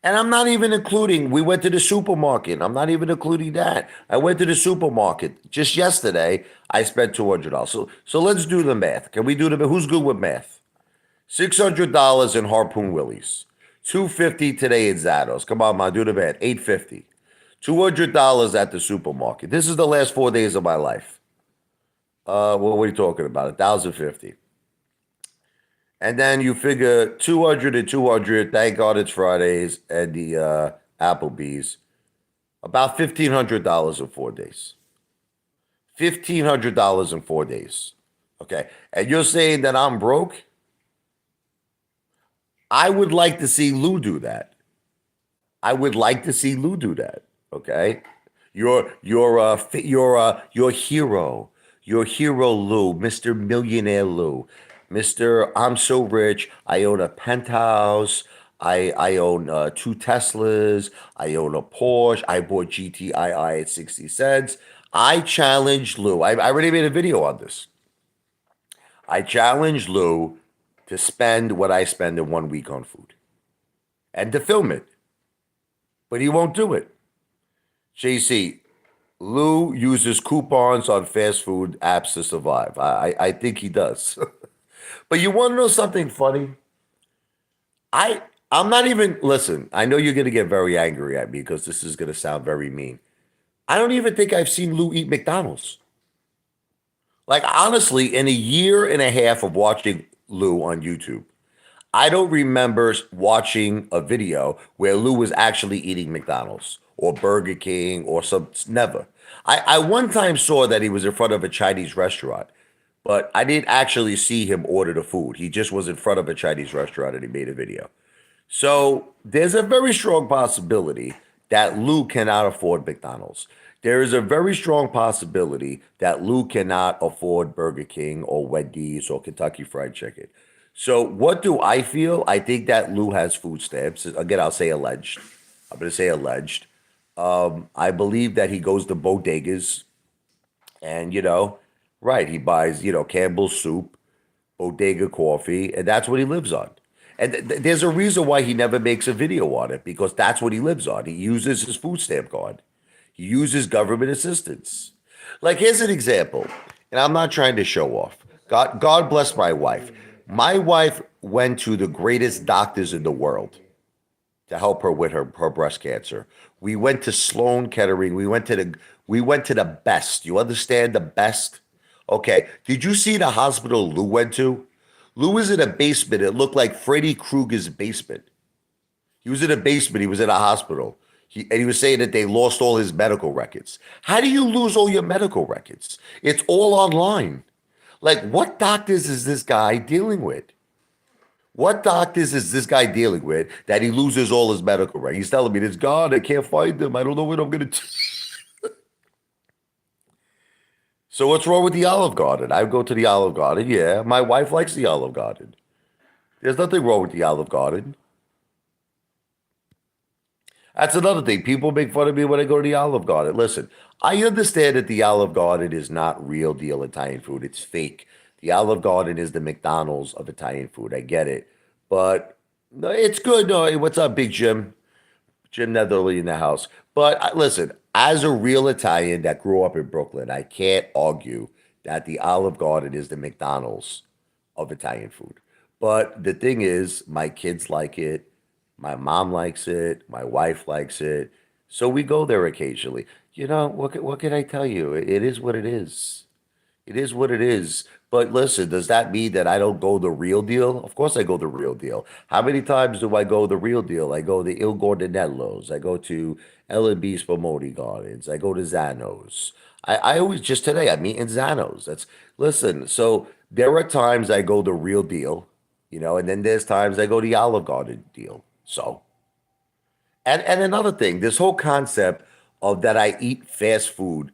and I'm not even including, we went to the supermarket. I'm not even including that. I went to the supermarket just yesterday. I spent $200. So let's do the math. Can we do the math? Who's good with math? $600 in Harpoon Willie's. $250 today in Zados. Come on, man, do the math. $850. $200 at the supermarket. This is the last 4 days of my life. What are you talking about? 1,050. And then you figure 200 and 200, thank God it's Fridays, and the Applebee's, about $1,500 in 4 days. $1,500 in 4 days. Okay. And you're saying that I'm broke? I would like to see Lou do that. I would like to see Lou do that. Okay. Your hero. Your hero Lou, Mr. Millionaire Lou. Mr. I'm so rich. I own a penthouse. I own two Teslas. I own a Porsche. I bought GTII at 60 cents. I challenged Lou. I already made a video on this. I challenged Lou to spend what I spend in 1 week on food and to film it. But he won't do it. JC, Lou uses coupons on fast food apps to survive. I think he does. But you want to know something funny? I I'm not even listen. I know you're gonna get very angry at me because this is gonna sound very mean. I don't even think I've seen Lou eat McDonald's. Like honestly, in a year and a half of watching Lou on YouTube, I don't remember watching a video where Lou was actually eating McDonald's or Burger King or some never. I one time saw that he was in front of a Chinese restaurant, but I didn't actually see him order the food. He just was in front of a Chinese restaurant and he made a video. So there's a very strong possibility that Lou cannot afford McDonald's. There is a very strong possibility that Lou cannot afford Burger King or Wendy's or Kentucky Fried Chicken. So what do I feel? I think that Lou has food stamps. Again, I'll say alleged. I'm going to say alleged. I believe that he goes to bodegas and, right, he buys, Campbell's soup, bodega coffee, and that's what he lives on. And there's a reason why he never makes a video on it because that's what he lives on. He uses his food stamp card. He uses government assistance. Like here's an example, and I'm not trying to show off. God bless my wife. My wife went to the greatest doctors in the world to help her with her breast cancer. We went to Sloan Kettering. We went to the best. You understand the best? Okay. Did you see the hospital Lou went to? Lou was in a basement. It looked like Freddy Krueger's basement. He was in a basement. He was in a hospital. And he was saying that they lost all his medical records. How do you lose all your medical records? It's all online. Like, what doctors is this guy dealing with? What doctors is this guy dealing with that he loses all his medical records? He's telling me, it's gone. I can't find them. I don't know what I'm going to do. So what's wrong with the Olive Garden? I go to the Olive Garden. Yeah, my wife likes the Olive Garden. There's nothing wrong with the Olive Garden. That's another thing. People make fun of me when I go to the Olive Garden. Listen, I understand that the Olive Garden is not real deal Italian food. It's fake. The Olive Garden is the McDonald's of Italian food. I get it. But no, it's good. No, hey, what's up, Big Jim? Jim Netherly in the house. But listen, as a real Italian that grew up in Brooklyn, I can't argue that the Olive Garden is the McDonald's of Italian food. But the thing is, my kids like it. My mom likes it. My wife likes it. So we go there occasionally. What can I tell you? It is what it is. It is what it is. But listen, does that mean that I don't go the real deal? Of course I go the real deal. How many times do I go the real deal? I go to Il Gordonello's. I go to L&B Spumoni Gardens. I go to Zano's. I always, just today, I'm eating Zano's. Listen, so there are times I go the real deal, and then there's times I go the Olive Garden deal. So, and another thing, this whole concept of that I eat fast food.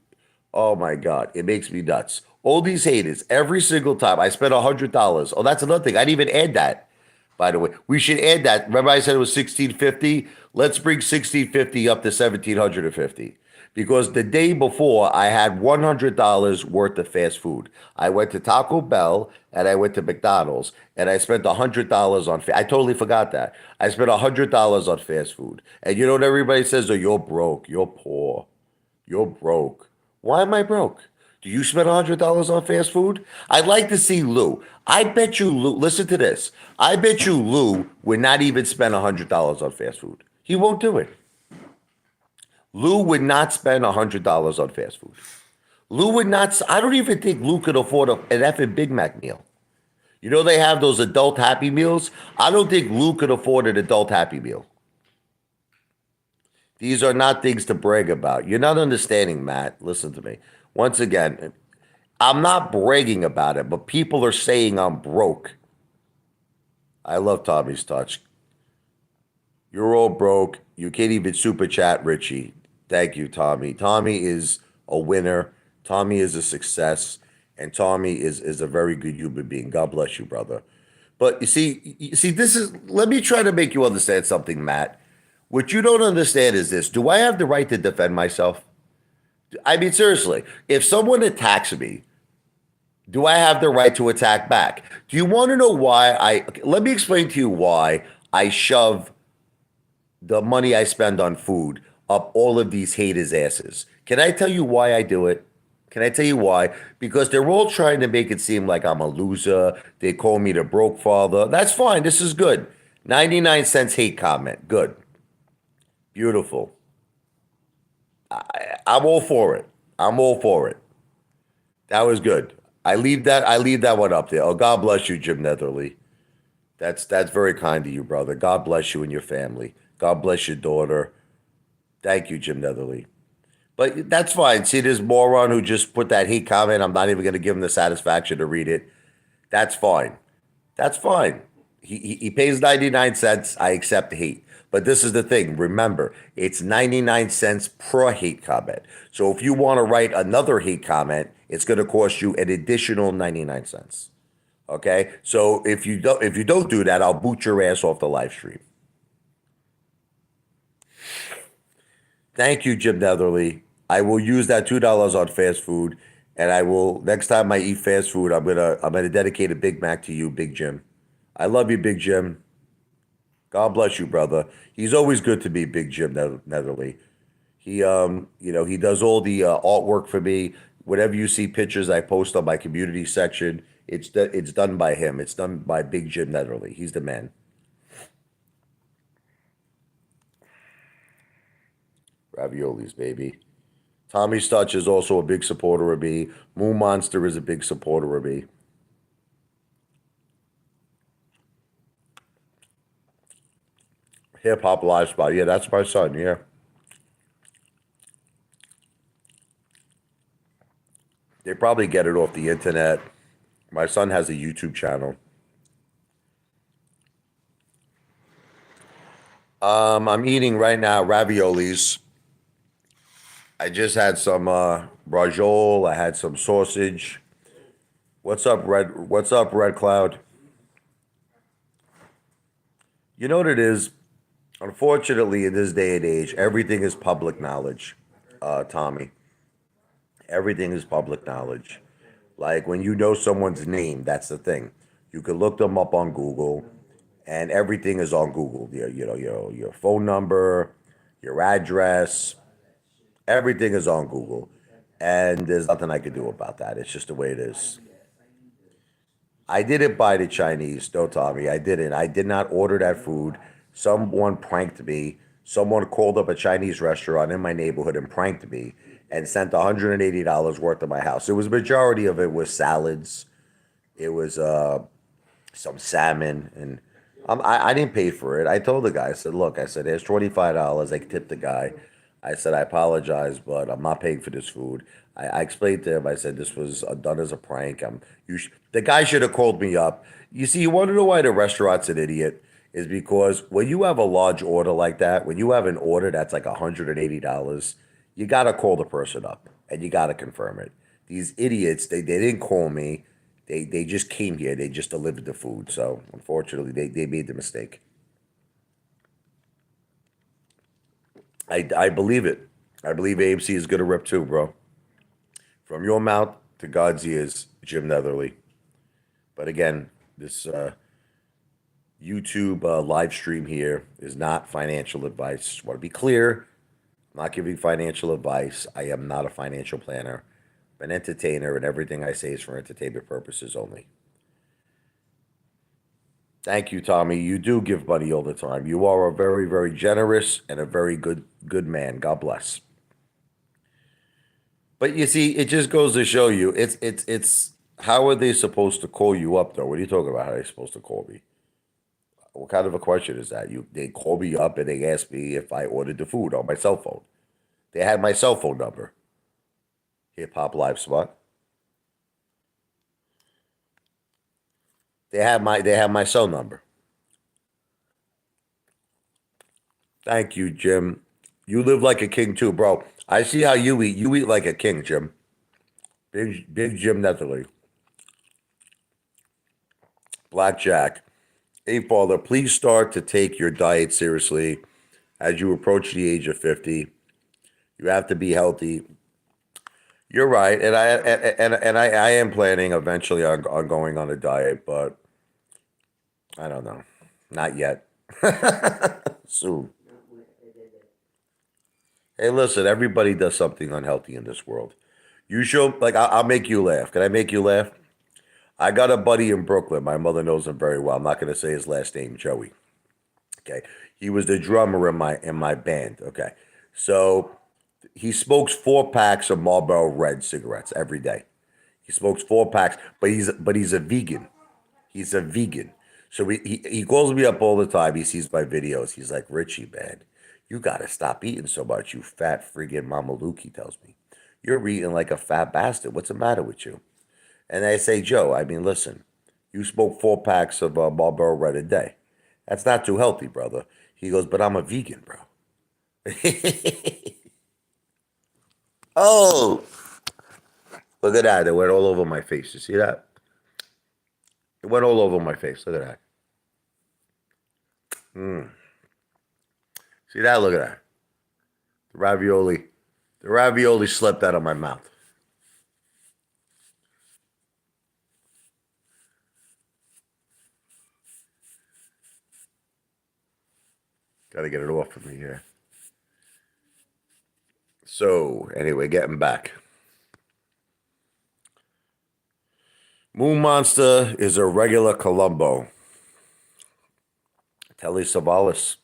Oh my God, it makes me nuts. All these haters, every single time I spend $100. Oh, that's another thing. I didn't even add that, by the way. We should add that. Remember, I said it was 1650. Let's bring 1650 up to 1750. Because the day before, I had $100 worth of fast food. I went to Taco Bell and I went to McDonald's and I spent $100 on. I totally forgot that. I spent $100 on fast food. And you know what everybody says? Oh, you're broke. You're poor. You're broke. Why am I broke? Do you spend $100 on fast food? I'd like to see Lou. I bet you Lou, listen to this. I bet you Lou would not even spend $100 on fast food. He won't do it. Lou would not spend $100 on fast food. Lou would not, I don't even think Lou could afford an effing Big Mac meal. They have those adult Happy Meals. I don't think Lou could afford an adult Happy Meal. These are not things to brag about. You're not understanding, Matt. Listen to me. Once again, I'm not bragging about it, but people are saying I'm broke. I love Tommy's touch. You're all broke. You can't even super chat, Richie. Thank you, Tommy. Tommy is a winner. Tommy is a success. And Tommy is a very good human being. God bless you, brother. But you see, let me try to make you understand something, Matt. What you don't understand is this. Do I have the right to defend myself? I mean, seriously, if someone attacks me, do I have the right to attack back? Do you want to know why let me explain to you why I shove the money I spend on food up all of these haters' asses. Can I tell you why I do it? Can I tell you why? Because they're all trying to make it seem like I'm a loser. They call me the broke father. That's fine. This is good. 99 cents hate comment. Good. Beautiful. I'm all for it. I'm all for it. That was good. I leave that one up there. Oh, God bless you, Jim Netherly. That's very kind of you, brother. God bless you and your family. God bless your daughter. Thank you, Jim Netherly. But that's fine. See this moron who just put that hate comment. I'm not even going to give him the satisfaction to read it. That's fine. That's fine. He pays 99 cents. I accept hate. But this is the thing. Remember, it's 99 cents per hate comment. So if you want to write another hate comment, it's going to cost you an additional 99 cents. Okay? So if you don't do that, I'll boot your ass off the live stream. Thank you, Jim Netherly. I will use that $2 on fast food, and I will next time I eat fast food, I'm gonna dedicate a Big Mac to you, Big Jim. I love you, Big Jim. God bless you, brother. He's always good to me, Big Jim Netherly. He does all the artwork for me. Whenever you see pictures I post on my community section, it's done by him. It's done by Big Jim Netherly. He's the man. Raviolis, baby. Tommy Stutch is also a big supporter of me. Moon Monster is a big supporter of me. Hip Hop Live Spot. Yeah, that's my son. Yeah. They probably get it off the internet. My son has a YouTube channel. I'm eating right now raviolis. I just had some brajol. I had some sausage. What's up, Red Cloud? You know what it is? Unfortunately, in this day and age, everything is public knowledge, Tommy. Everything is public knowledge. Like when you know someone's name, that's the thing. You can look them up on Google, and everything is on Google. Your phone number, your address, everything is on Google, and there's nothing I can do about that. It's just the way it is. I didn't buy the Chinese, no, Tommy. I didn't. I did not order that food. Someone pranked me. Someone called up a Chinese restaurant in my neighborhood and pranked me and sent $180 worth of my house. It was majority of it was salads. It was some salmon, and I didn't pay for it. I told the guy, I said, look, I said, there's $25. I tipped the guy. I said, I apologize, but I'm not paying for this food. I explained to him, I said, this was done as a prank. The guy should have called me up. You see, you want to know why the restaurant's an idiot? Is because when you have a large order like that, when you have an order that's like $180, you got to call the person up and you got to confirm it. These idiots, they didn't call me. They just came here. They just delivered the food. So unfortunately, they made the mistake. I believe it. I believe AMC is going to rip too, bro. From your mouth to God's ears, Jim Netherly. But again, this YouTube live stream here is not financial advice. Just want to be clear. I'm not giving financial advice. I am not a financial planner. I'm an entertainer, and everything I say is for entertainment purposes only. Thank you, Tommy. You do give money all the time. You are a very, very generous and a very good man. God bless. But you see, it just goes to show you, it's. How are they supposed to call you up though? What are you talking about? How are they supposed to call me? What kind of a question is that? They call me up and they ask me if I ordered the food on my cell phone. They had my cell phone number. Hip Hop Live Spot. They have my cell number. Thank you, Jim. You live like a king too, bro. I see how you eat. You eat like a king, Jim. Big Jim Netherly. Blackjack. Hey, Father, please start to take your diet seriously as you approach the age of 50. You have to be healthy. You're right, and I am planning eventually on going on a diet, but I don't know, not yet. Soon. Hey, listen, everybody does something unhealthy in this world. You show, like, I'll make you laugh. Can I make you laugh? I got a buddy in Brooklyn. My mother knows him very well. I'm not going to say his last name, Joey. Okay. He was the drummer in my band. Okay. So he smokes 4 packs of Marlboro Red cigarettes every day. He smokes 4 packs, but he's a vegan. He's a vegan. So he calls me up all the time. He sees my videos. He's like, Richie, man, you gotta stop eating so much, you fat friggin' Mama Luke, he tells me. You're eating like a fat bastard. What's the matter with you? And I say, Joe, I mean, listen, you smoke 4 packs of Marlboro Red a day. That's not too healthy, brother. He goes, but I'm a vegan, bro. Oh, look at that. It went all over my face. You see that? It went all over my face. Look at that. Mm. See that? Look at that. The ravioli. The ravioli slipped out of my mouth. Got to get it off of me here. So, anyway, getting back. Moon Monster is a regular Columbo. Telly Savalas.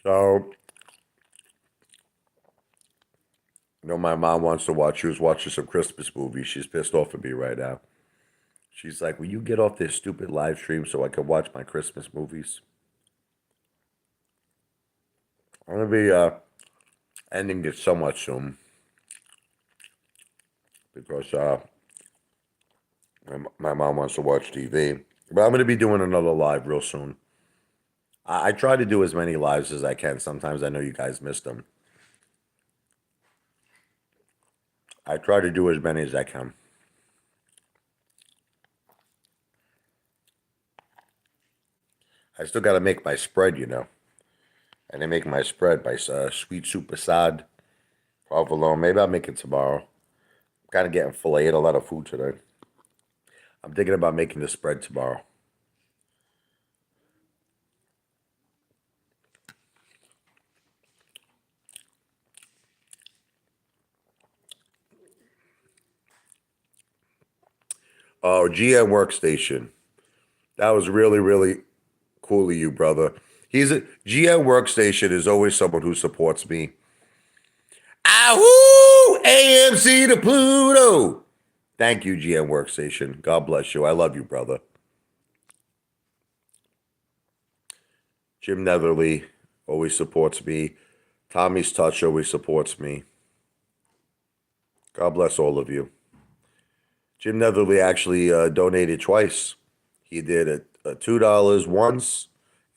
So, my mom wants to watch. She was watching some Christmas movies. She's pissed off at me right now. She's like, will you get off this stupid live stream so I can watch my Christmas movies? I'm going to be ending it somewhat soon because my mom wants to watch TV. But I'm going to be doing another live real soon. I try to do as many lives as I can. Sometimes I know you guys missed them. I try to do as many as I can. I still got to make my spread. And I make my spread by sweet soup assad, provolone. Maybe I'll make it tomorrow. I'm kind of getting full. I ate a lot of food today. I'm thinking about making the spread tomorrow. Oh, GM Workstation. That was really, really cool of you, brother. He's a GM Workstation is always someone who supports me. Ahoo! AMC to Pluto. Thank you, GM Workstation. God bless you. I love you, brother. Jim Netherly always supports me. Tommy's Touch always supports me. God bless all of you. Jim Netherly actually donated twice. He did a $2 once,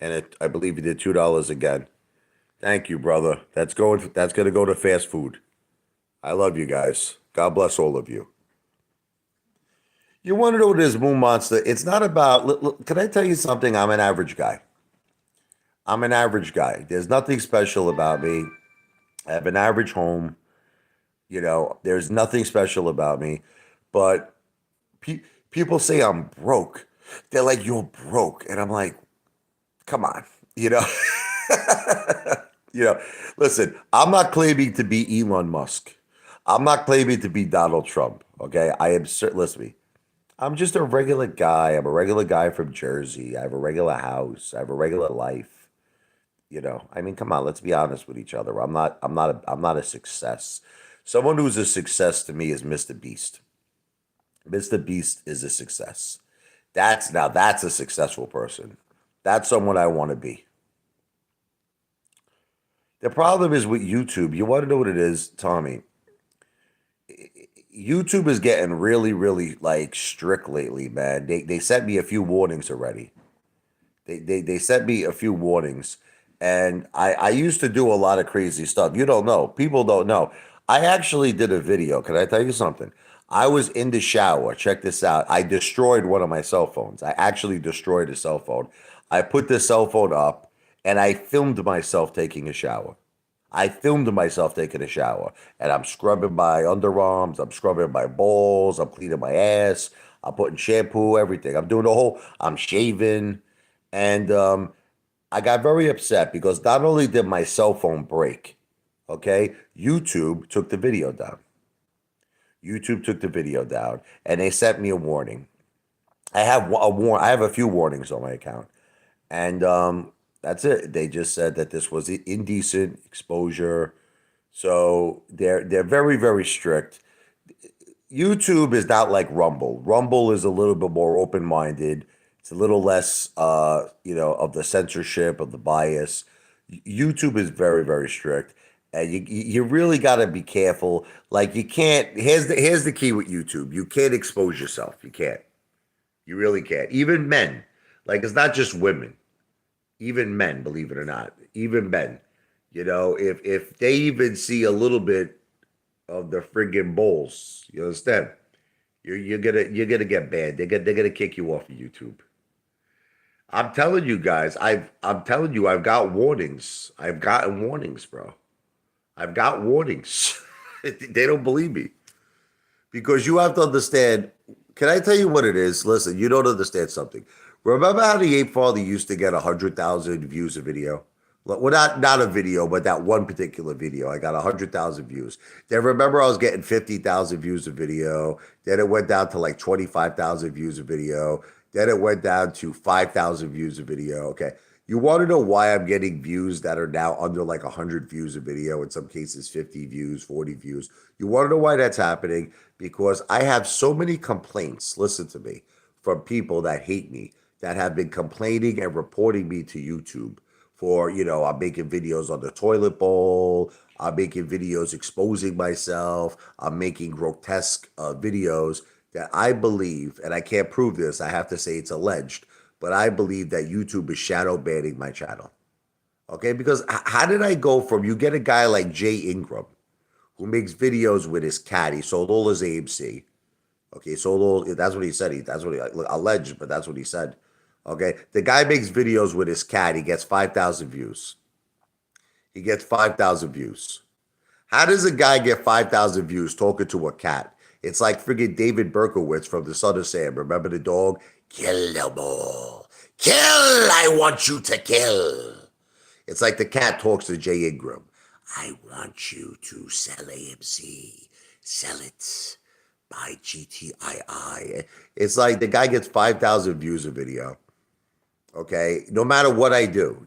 and I believe he did $2 again. Thank you, brother. That's going. That's going to go to fast food. I love you guys. God bless all of you. You want to know what it is, Moon Monster? It's not about. Can I tell you something? I'm an average guy. I'm an average guy. There's nothing special about me. I have an average home. There's nothing special about me. But pe- people say I'm broke. They're like, you're broke. And I'm like, come on. You know? you know, Listen, I'm not claiming to be Elon Musk. I'm not claiming to be Donald Trump. Okay. Listen to me. I'm just a regular guy. I'm a regular guy from Jersey. I have a regular house. I have a regular life. I mean, come on, let's be honest with each other. I'm not a success. Someone who's a success to me is Mr. Beast. Mr. Beast is a success. That's a successful person. That's someone I want to be. The problem is with YouTube. You want to know what it is, Tommy? YouTube is getting really, really like strict lately, man. They sent me a few warnings already. They sent me a few warnings, and I used to do a lot of crazy stuff. You don't know. People don't know. I actually did a video. Can I tell you something? I was in the shower. Check this out. I destroyed one of my cell phones. I actually destroyed a cell phone. I put the cell phone up, and I filmed myself taking a shower. I filmed myself taking a shower, and I'm scrubbing my underarms, I'm scrubbing my balls, I'm cleaning my ass, I'm putting shampoo, everything. I'm doing the whole. I'm shaving, and I got very upset because not only did my cell phone break, okay, YouTube took the video down. YouTube took the video down, and they sent me a warning. I have a few warnings on my account, and that's it. They just said that this was indecent exposure. So they're very very strict. YouTube is not like Rumble. Rumble is a little bit more open minded. It's a little less, of the censorship of the bias. YouTube is very very strict, and you really got to be careful. Like you can't. Here's the key with YouTube. You can't expose yourself. You can't. You really can't. Even men. Like it's not just women. Even men, believe it or not. Even men. If they even see a little bit of the friggin' bowls, you understand? You're gonna get banned. They're gonna kick you off of YouTube. I'm telling you guys, I'm telling you, I've got warnings. I've gotten warnings, bro. I've got warnings. They don't believe me. Because you have to understand. Can I tell you what it is? Listen, you don't understand something. Remember how the Ape Father used to get 100,000 views a video? Well, not a video, but that one particular video. I got 100,000 views. Then remember I was getting 50,000 views a video. Then it went down to like 25,000 views a video. Then it went down to 5,000 views a video. Okay. You want to know why I'm getting views that are now under like 100 views a video, in some cases 50 views, 40 views. You want to know why that's happening? Because I have so many complaints, listen to me, from people that hate me, that have been complaining and reporting me to YouTube for, I'm making videos on the toilet bowl. I'm making videos exposing myself. I'm making grotesque videos that I believe, and I can't prove this, I have to say it's alleged, but I believe that YouTube is shadow banning my channel. Okay, because how did I go from, you get a guy like Jay Ingram who makes videos with his cat, he sold all his AMC. Okay, sold all, that's what he said, that's what he alleged, but that's what he said. Okay, the guy makes videos with his cat, he gets 5,000 views. He gets 5,000 views. How does a guy get 5,000 views talking to a cat? It's like friggin' David Berkowitz from The Son of Sam. Remember the dog? Kill them all. Kill! I want you to kill. It's like the cat talks to Jay Ingram. I want you to sell AMC. Sell it. Buy GTII. It's like the guy gets 5,000 views a video. Okay? No matter what I do,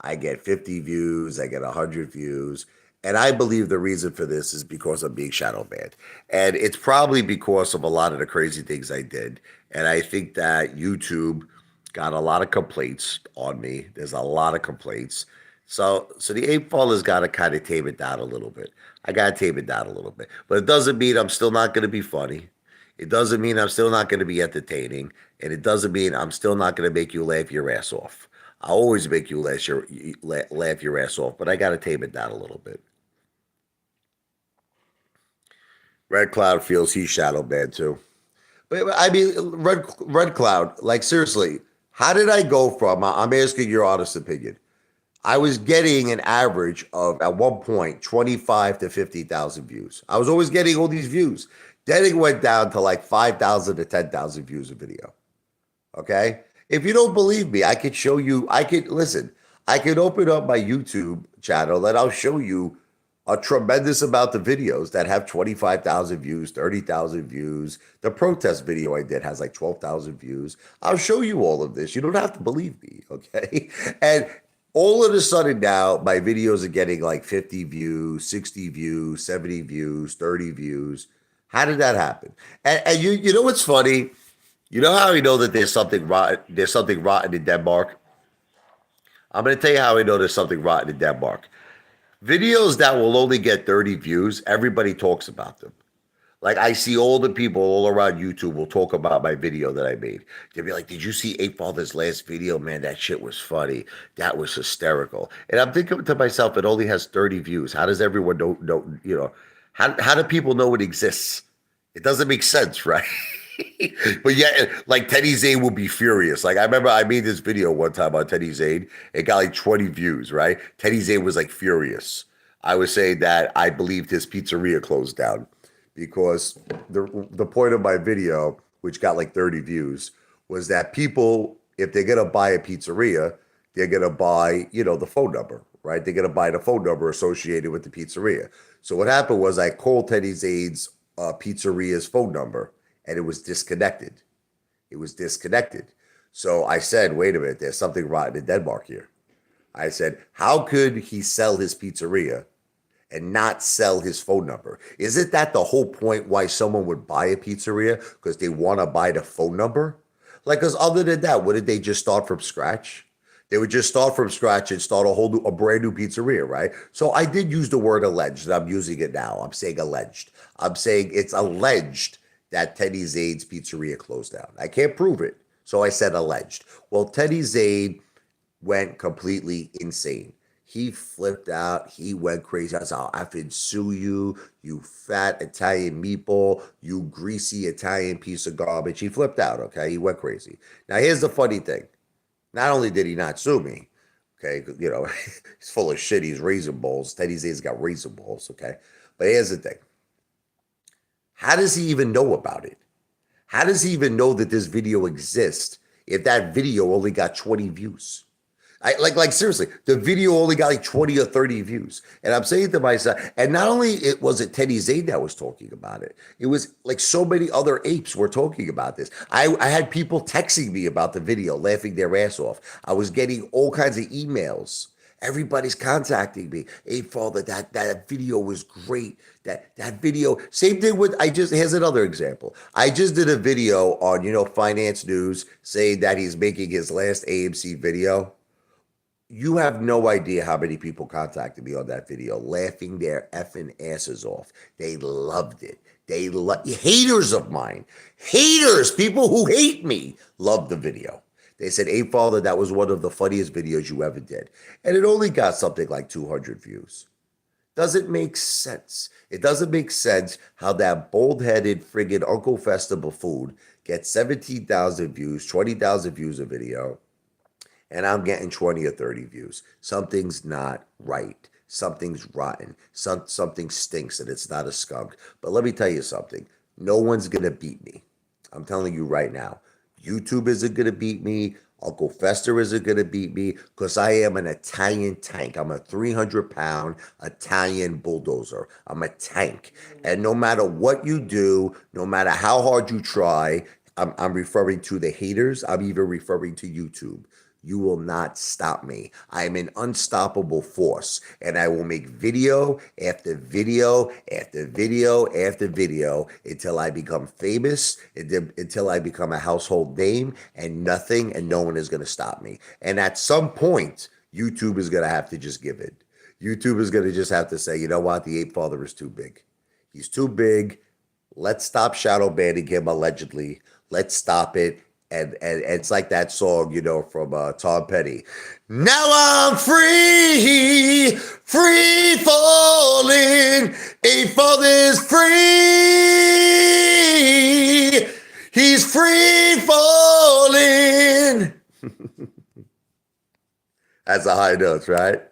I get 50 views, I get 100 views. And I believe the reason for this is because I'm being shadow banned. And it's probably because of a lot of the crazy things I did. And I think that YouTube got a lot of complaints on me. There's a lot of complaints. So the Ape Father's got to kind of tame it down a little bit. I got to tame it down a little bit. But it doesn't mean I'm still not going to be funny. It doesn't mean I'm still not going to be entertaining. And it doesn't mean I'm still not going to make you laugh your ass off. I always make you laugh your ass off, but I got to tame it down a little bit. Red Cloud feels he's shadow banned too. But I mean, Red Cloud, like seriously, how did I go from, I'm asking your honest opinion. I was getting an average of, at one point, 25 to 50,000 views. I was always getting all these views. Then it went down to like 5,000 to 10,000 views a video. Okay? If you don't believe me, I could show you, listen, I could open up my YouTube channel and I'll show you a tremendous amount of videos that have 25,000 views, 30,000 views. The protest video I did has like 12,000 views. I'll show you all of this. You don't have to believe me, okay? And all of a sudden now, my videos are getting like 50 views, 60 views, 70 views, 30 views. How did that happen? And you know what's funny? You know how we know that there's something rotten in Denmark? I'm going to tell you how I know there's something rotten in Denmark. Videos that will only get 30 views, everybody talks about them. Like I see all the people all around YouTube will talk about my video that I made. They'll be like, did you see Apefather's last video? Man, that shit was funny. That was hysterical. And I'm thinking to myself, it only has 30 views. How does everyone know how do people know it exists? It doesn't make sense, right? But yeah, like Teddy Zane will be furious. Like I remember I made this video one time on Teddy Zane. It got like 20 views, right? Teddy Zane was like furious. I was saying that I believed his pizzeria closed down because the point of my video, which got like 30 views, was that people, if they're gonna buy a pizzeria, they're gonna buy, the phone number, right? They're gonna buy the phone number associated with the pizzeria. So what happened was I called Teddy Zane's pizzeria's phone number and it was disconnected. It was disconnected. So I said, wait a minute, there's something rotten in Denmark here. I said, how could he sell his pizzeria and not sell his phone number? Isn't that the whole point why someone would buy a pizzeria? Because they want to buy the phone number? Like, because other than that, wouldn't they just start from scratch? They would just start from scratch and start a brand new pizzeria, right? So I did use the word alleged, and I'm using it now. I'm saying alleged. I'm saying it's alleged that Teddy Zane's pizzeria closed down. I can't prove it, so I said alleged. Well, Teddy Zane went completely insane. He flipped out. He went crazy. I said, I'll effing sue you, you fat Italian meatball, you greasy Italian piece of garbage. He flipped out, okay? He went crazy. Now, here's the funny thing. Not only did he not sue me, okay, he's full of shit. He's raisin balls. Teddy Zane's got raisin balls, okay? But here's the thing. How does he even know about it? How does he even know that this video exists if that video only got 20 views? Like seriously, the video only got like 20 or 30 views. And I'm saying to myself, and not only was it Teddy Zane that was talking about it, it was like so many other apes were talking about this. I had people texting me about the video, laughing their ass off. I was getting all kinds of emails. Everybody's contacting me. Hey, Father, that video was great. That video. Same thing with here's another example. I just did a video on, finance news saying that he's making his last AMC video. You have no idea how many people contacted me on that video, laughing their effing asses off. They loved it. Haters of mine, haters, people who hate me, loved the video. They said, "Hey, Father, that was one of the funniest videos you ever did," and it only got something like 200 views. Doesn't make sense. It doesn't make sense how that bald-headed friggin' Uncle Fester buffoon gets 17,000 views, 20,000 views a video, and I'm getting 20 or 30 views. Something's not right. Something's rotten. Something stinks, and it's not a skunk. But let me tell you something. No one's going to beat me. I'm telling you right now. YouTube isn't going to beat me. Uncle Fester isn't going to beat me because I am an Italian tank. I'm a 300-pound Italian bulldozer. I'm a tank. And no matter what you do, no matter how hard you try, I'm referring to the haters. I'm even referring to YouTube. You will not stop me. I am an unstoppable force, and I will make video after video after video after video until I become famous, until I become a household name, and nothing and no one is going to stop me. And at some point, YouTube is going to have to just give it. YouTube is going to just have to say, you know what? The Apefather is too big. He's too big. Let's stop shadow banning him allegedly. Let's stop it. And it's like that song, from Tom Petty. Now I'm free, free falling. Apefather's free. He's free falling. That's the high notes, right?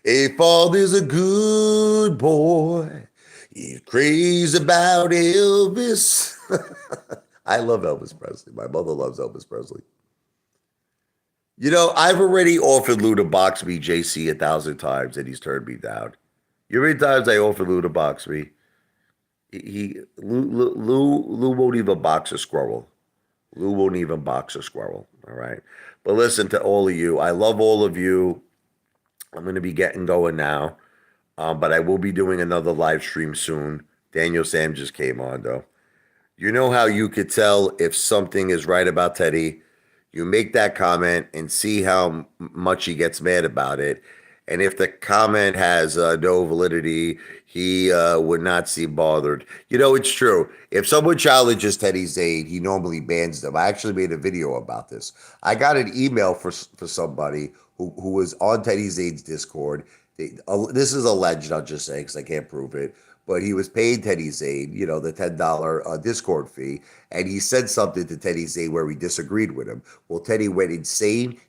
Apefather's a good boy. He's crazy about Elvis. I love Elvis Presley. My mother loves Elvis Presley. I've already offered Lou to box me JC 1,000 times, and he's turned me down. You know how many times I offered Lou to box me? Lou won't even box a squirrel. Lou won't even box a squirrel. All right. But listen to all of you. I love all of you. I'm going to be getting going now. But I will be doing another live stream soon. Daniel Sam just came on, though. You know how you could tell if something is right about Teddy? You make that comment and see how much he gets mad about it. And if the comment has no validity, he would not seem bothered. It's true. If someone challenges Teddy Zane, he normally bans them. I actually made a video about this. I got an email for somebody who was on Teddy Zane's Discord. This is alleged, I'll just say, because I can't prove it. but he was paying Teddy Zane, the $10 Discord fee, and he said something to Teddy Zane where he disagreed with him. Well, Teddy went insane,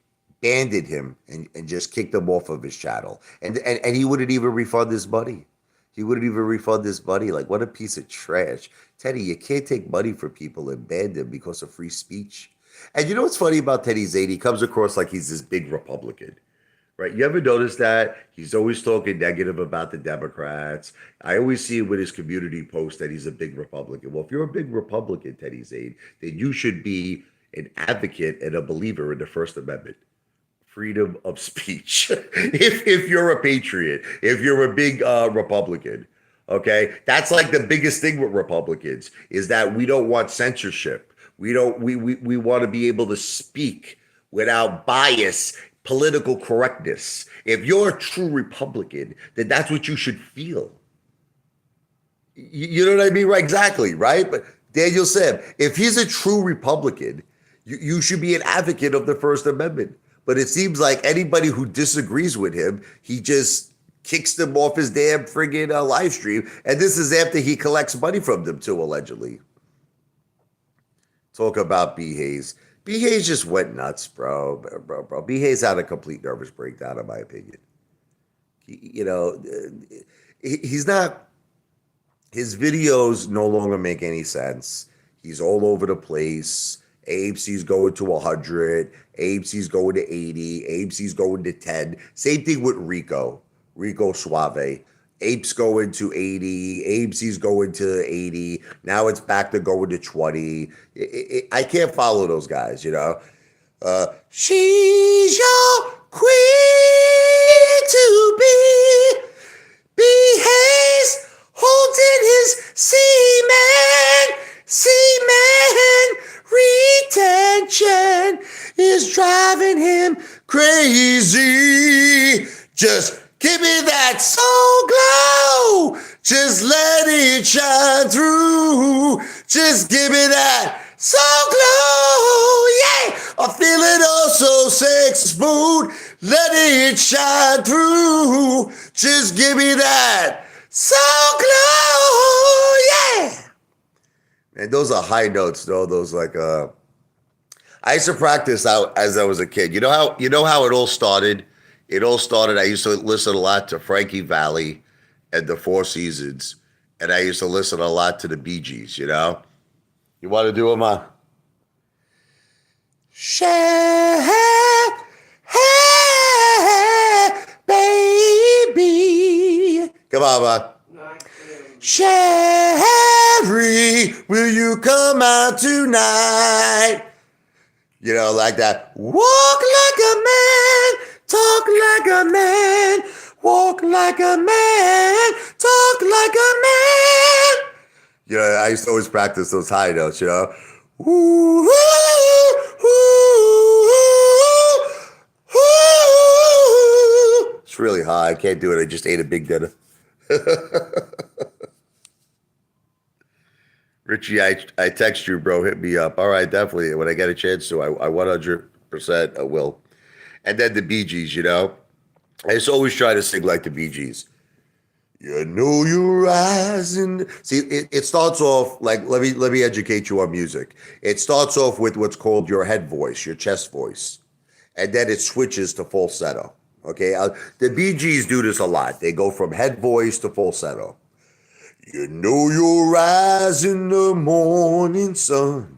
banded him, and just kicked him off of his channel. And he wouldn't even refund his money. He wouldn't even refund his money. Like, what a piece of trash. Teddy, you can't take money from people and ban them because of free speech. And you know what's funny about Teddy Zane? He comes across like he's this big Republican. Right. You ever notice that? He's always talking negative about the Democrats. I always see with his community post that he's a big Republican. Well, if you're a big Republican, Teddy Zane, then you should be an advocate and a believer in the First Amendment. Freedom of speech. if you're a patriot, if you're a big Republican, okay? That's like the biggest thing with Republicans is that we don't want censorship. We want to be able to speak without bias, political correctness. If you're a true Republican, then that's what you should feel. You know what I mean? Right? Exactly, right? But Daniel said, if he's a true Republican, you should be an advocate of the First Amendment. But it seems like anybody who disagrees with him, he just kicks them off his damn friggin' live stream. And this is after he collects money from them too, allegedly. Talk about B. Hayes. B. Hayes just went nuts, bro. B. Hayes had a complete nervous breakdown, in my opinion. He's not, his videos no longer make any sense. He's all over the place. AMC's going to 100. AMC's going to 80. AMC's going to 10. Same thing with Rico Suave. Ape's going to 80. AMC's going to 80. Now it's back to going to 20. I can't follow those guys, She's your queen to be. Hayes holding his semen retention is driving him crazy. Just give me that soul glow. Just let it shine through. Just give me that soul glow. Yeah, I'm feeling oh so sexy smooth. Let it shine through. Just give me that soul glow. Yeah. And those are high notes, though. Those I used to practice out as I was a kid. You know how it all started? It all started, I used to listen a lot to Frankie Valli and the Four Seasons. And I used to listen a lot to the Bee Gees, You want to do them, baby. Come on, man. Sherry, will you come out tonight? Like that. Walk like a man, talk like a man, walk like a man, talk like a man. I used to always practice those high notes, Ooh, ooh, ooh, ooh. It's really high. I can't do it. I just ate a big dinner. Richie, I text you, bro. Hit me up. All right, definitely. When I get a chance to, I 100% will. And then the Bee Gees, I just always try to sing like the Bee Gees. You're rising. See, it starts off like, let me educate you on music. It starts off with what's called your head voice, your chest voice. And then it switches to falsetto. Okay? The Bee Gees do this a lot. They go from head voice to falsetto. You'll rise in the morning sun.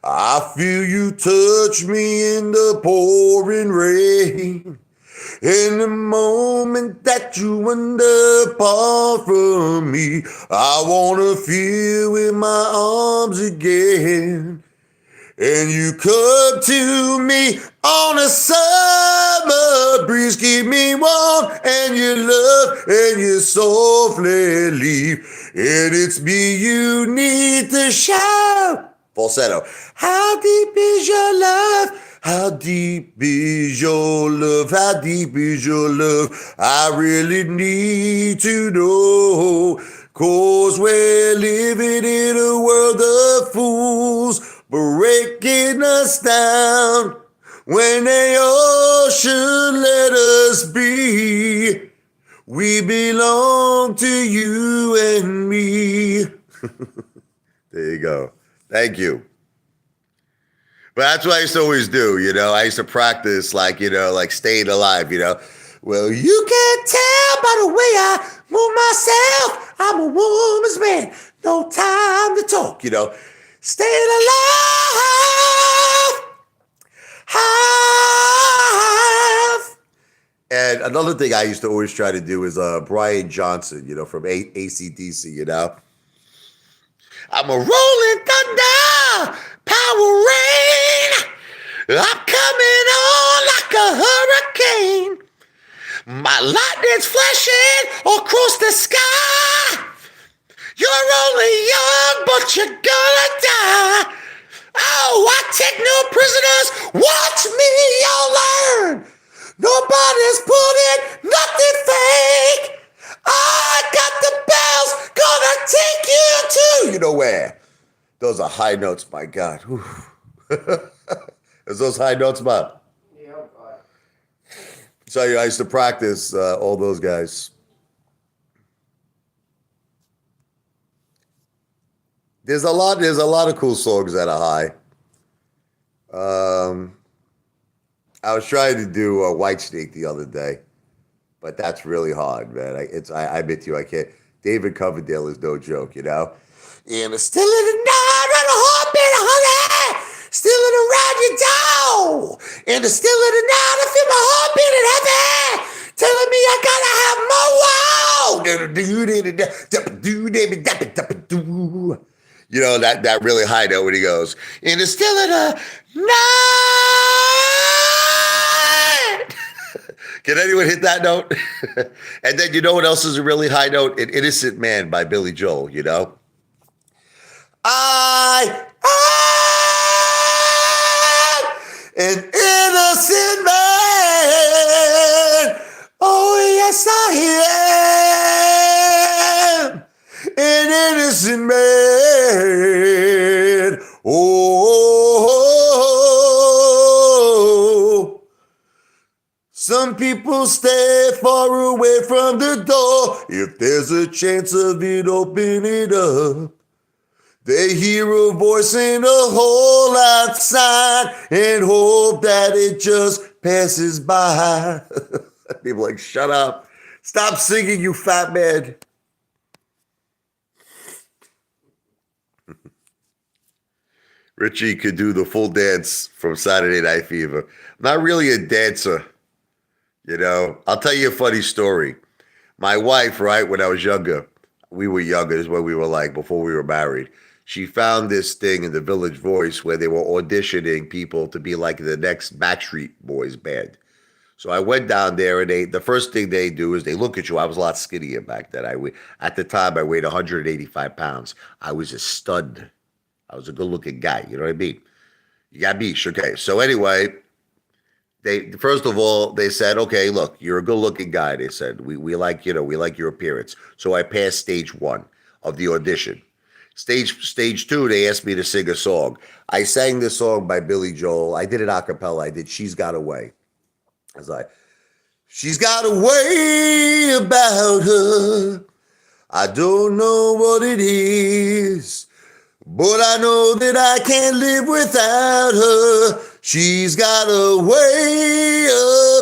I feel you touch me in the pouring rain. In the moment that you wander apart from me, I want to feel in my arms again. And you come to me on a summer breeze, keep me warm, and you love, and you softly leave. And it's me you need to shout. Falsetto. How deep is your love? How deep is your love? How deep is your love? I really need to know. 'Cause we're living in a world of fools, breaking us down when they all should let us be. We belong to you and There you go. Thank you. But that's what I used to always do, I used to practice like staying alive. Well, you can tell by the way I move myself. I'm a woman's man. No time to talk. Staying alive. Have. And another thing I used to always try to do is Brian Johnson, from AC/DC. I'm a rolling thunder, power rain. I'm coming on like a hurricane. My lightning's flashing across the sky. You're only young, but you're gonna die. Oh, I take no prisoners. Watch me, you'll learn. Nobody's putting nothing fake. I got the bells, gonna take you to you know where. Those are high notes, my God. Is those high notes, man? Yeah, God. So I used to practice all those guys. There's a lot of cool songs that are high. I was trying to do Whitesnake the other day, but that's really hard, man. I admit to you, I can't. David Coverdale is no joke, And it's still in the night, and a heartbeat, honey, still in around your door. And it's still in the night, I feel my heart beating heavy, telling me I gotta have more. That really high note when he goes, and it's still in the night. Can anyone hit that note? And then you know what else is a really high note? An Innocent Man by Billy Joel, I am an innocent man. Oh, yes, I am an innocent man. Oh, some people stay far away from the door. If there's a chance of it, open it up. They hear a voice in a hole outside and hope that it just passes by. People like, shut up. Stop singing, you fat man. Richie could do the full dance from Saturday Night Fever. Not really a dancer, I'll tell you a funny story. My wife, right, when I was younger, we were younger, is what we were like before we were married. She found this thing in the Village Voice where they were auditioning people to be like the next Backstreet Boys band. So I went down there, and the first thing they do is they look at you. I was a lot skinnier back then. At the time, I weighed 185 pounds. I was a stud. I was a good-looking guy. You know what I mean? You got me. Okay. So anyway, first of all, they said, okay, look, you're a good-looking guy. They said, we like, we like your appearance. So I passed stage 1 of the audition. Stage 2, they asked me to sing a song. I sang this song by Billy Joel. I did it a cappella. I did She's Got a Way. I was like, she's got a way about her. I don't know what it is, but I know that I can't live without her. She's got a way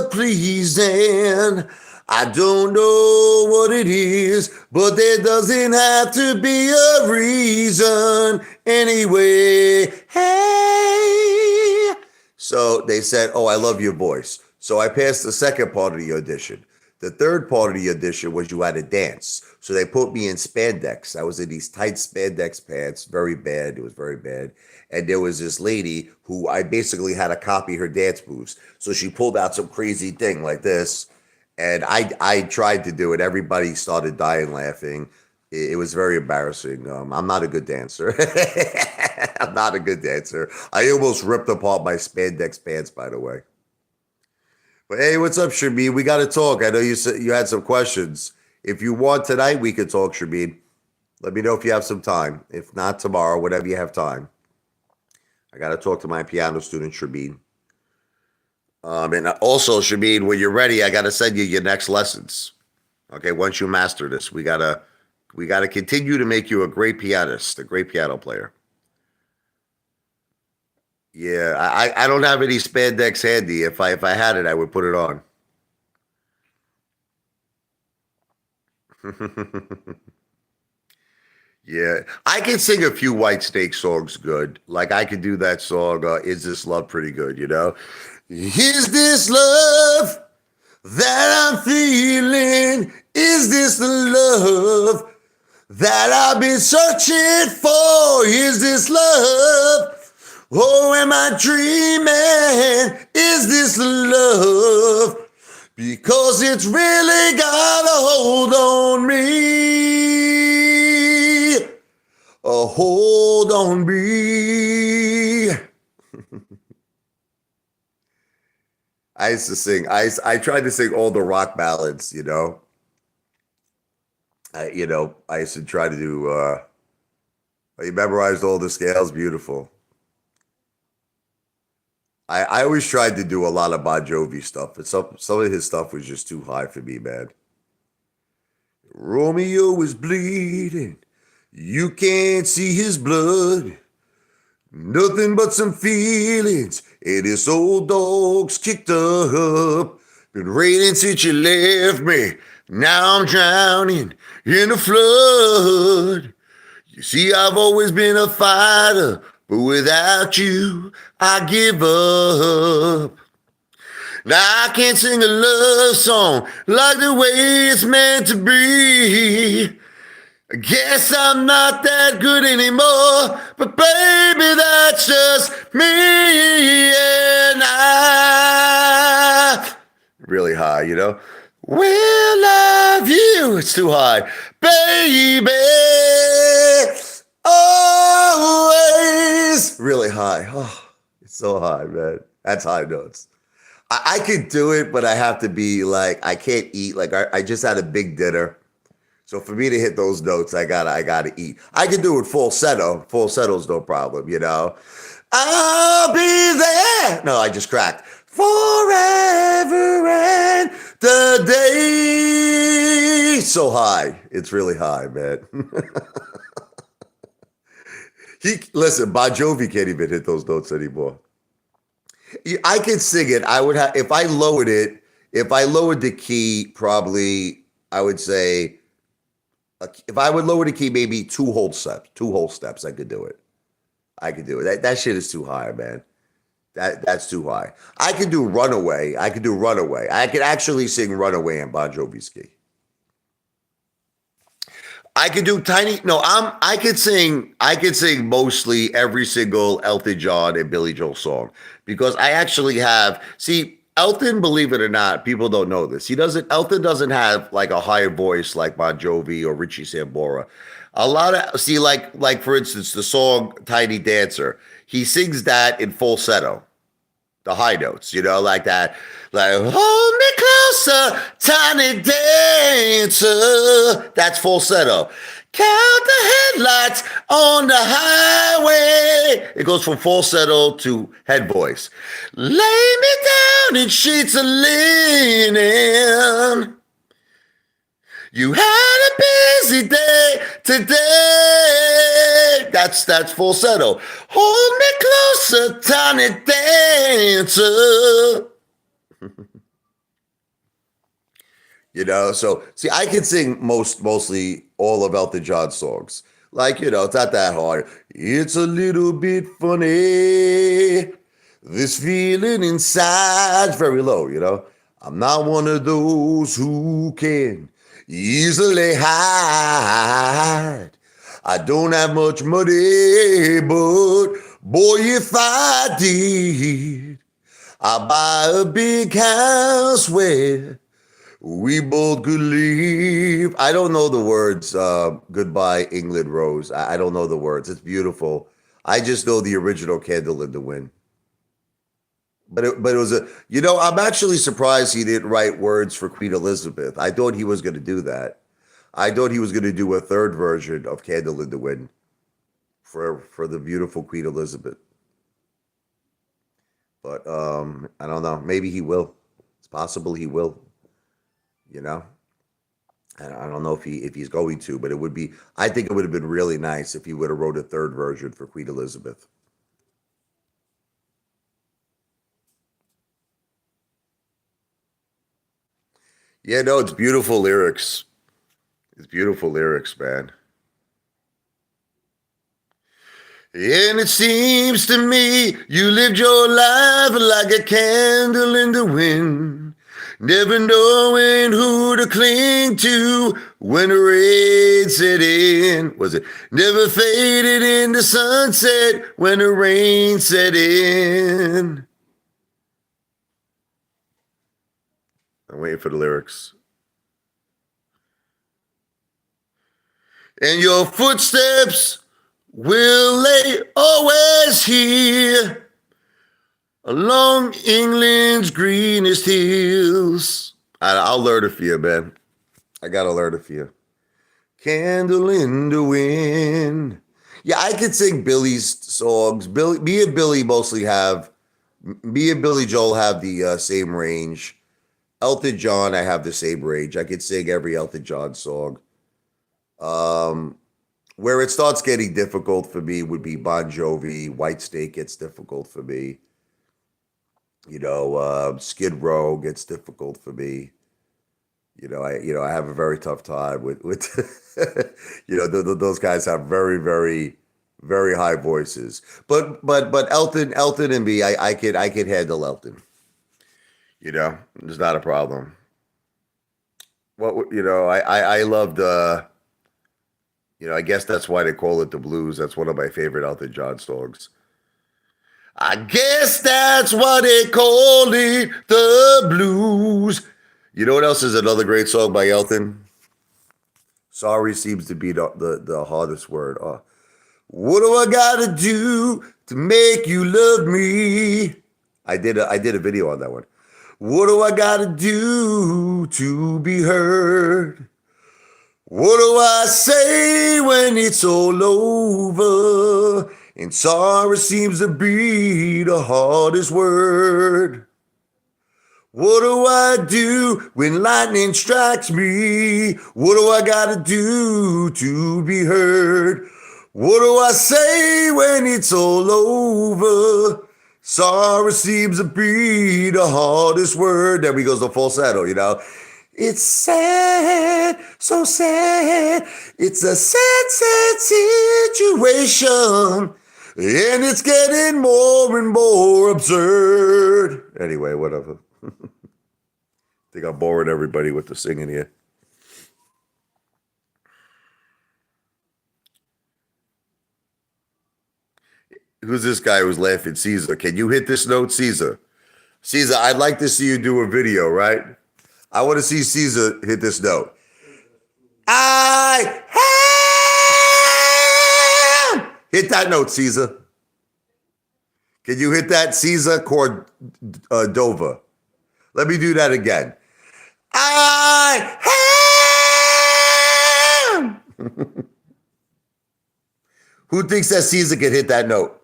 of pleasing. I don't know what it is, but there doesn't have to be a reason anyway. Hey. So they said, oh, I love your voice. So I passed the second part of the audition. The third part of the audition was you had to dance. So they put me in spandex. I was in these tight spandex pants, very bad. It was very bad. And there was this lady who I basically had to copy her dance moves. So she pulled out some crazy thing like this. And I tried to do it. Everybody started dying laughing. It was very embarrassing. I'm not a good dancer. I'm not a good dancer. I almost ripped apart my spandex pants, by the way. But hey, what's up, Shameen? We got to talk. I know you said you had some questions. If you want tonight, we could talk, Shameen. Let me know if you have some time. If not, tomorrow, whenever you have time. I got to talk to my piano student, Shameen. And also, Shameen, when you're ready, I got to send you your next lessons. Okay, once you master this, we got to We got to continue to make you a great pianist, a great piano player. Yeah, I don't have any spandex handy. If I had it, I would put it on. Yeah, I can sing a few White Snake songs good. Like I could do that song, "Is This Love," pretty good. Is this love that I'm feeling? Is this the love that I've been searching for? Is this love? Oh, am I dreaming? Is this love? Because it's really got a hold on me. A hold on me. I used to sing. I tried to sing all the rock ballads. I used to try to do. I memorized all the scales, beautiful. I always tried to do a lot of Bon Jovi stuff, but some of his stuff was just too high for me, man. Romeo is bleeding. You can't see his blood. Nothing but some feelings. And this old dog's kicked up. Been raining since you left me. Now I'm drowning in the flood. You see, I've always been a fighter, but without you, I give up. Now I can't sing a love song like the way it's meant to be. I guess I'm not that good anymore, but baby, that's just me and I. Really high. Will love you. It's too high. Baby, always. Really high. Oh, it's so high, man. That's high notes. I could do it, but I have to be like, I can't eat. Like, I just had a big dinner. So for me to hit those notes, I gotta eat. I can do it falsetto. Falsetto's no problem. I'll be there. No, I just cracked. Forever and the day. So high. It's really high, man. Listen, Bon Jovi can't even hit those notes anymore. I could sing it. I would have if I lowered it. If I lowered the key, probably I would say if I would lower the key, maybe two whole steps, I could do it. I could do it. That shit is too high, man. That's too high. I could do Runaway. I could do Runaway. I could actually sing Runaway in Bon Jovi's key. I could do tiny. No, I could sing. I could sing mostly every single Elton John and Billy Joel song because I actually have. See, Elton, believe it or not, people don't know this. He doesn't. Elton doesn't have like a higher voice like Bon Jovi or Richie Sambora. A lot of like for instance, the song "Tiny Dancer." He sings that in falsetto, the high notes, like that. Like, hold me closer, tiny dancer. That's falsetto. Count the headlights on the highway. It goes from falsetto to head voice. Lay me down in sheets of linen. You had a busy day today. That's falsetto. Hold me closer, tiny dancer. So see, I can sing mostly all of Elton John's songs. Like, it's not that hard. It's a little bit funny. This feeling inside, very low. I'm not one of those who can easily hide. I don't have much money, but boy, if I did, I'd buy a big house where we both could live. I don't know the words, Goodbye, England Rose. I don't know the words. It's beautiful. I just know the original Candle in the Wind. But it was I'm actually surprised he didn't write words for Queen Elizabeth. I thought he was going to do that. I thought he was going to do a third version of Candle in the Wind for the beautiful Queen Elizabeth. But I don't know. Maybe he will. It's possible he will. You know. And I don't know if he's going to, but it would be. I think it would have been really nice if he would have wrote a third version for Queen Elizabeth. Yeah, no, it's beautiful lyrics. It's beautiful lyrics, man. And it seems to me you lived your life like a candle in the wind, never knowing who to cling to when the rain set in. Was it never faded into sunset when the rain set in? I'm waiting for the lyrics. And your footsteps will they always hear along England's greenest hills. I'll learn it for you, man. I gotta learn it for you. Candle in the wind. Yeah, I could sing Billy's songs. Me and Billy mostly have. Me and Billy Joel have the same range. Elton John, I have the same range. I could sing every Elton John song. Um, where it starts getting difficult for me would be Bon Jovi. White Snake gets difficult for me. Skid Row gets difficult for me. I have a very tough time with those guys have very, very, very high voices. But Elton and me, I could handle Elton. It's not a problem. I loved I guess that's why they call it the blues. That's one of my favorite Elton John songs. I guess that's why they call it the blues. You know what else is another great song by Elton? Sorry seems to be the hardest word. What do I gotta do to make you love me? I did a video on that one. What do I gotta do to be heard? What do I say when it's all over? And sorry seems to be the hardest word. What do I do when lightning strikes me? What do I gotta do to be heard? What do I say when it's all over? Sorry seems to be the hardest word. There we goes the falsetto. It's sad, so sad. It's a sad, sad situation. And it's getting more and more absurd. Anyway, whatever. I think I'm boring everybody with the singing here. Who's this guy who's laughing? Caesar. Can you hit this note, Caesar? Caesar, I'd like to see you do a video, right? I want to see Caesar hit this note. I have. Hit that note, Caesar. Can you hit that, Caesar Cordova? Let me do that again. I have. Who thinks that Caesar can hit that note?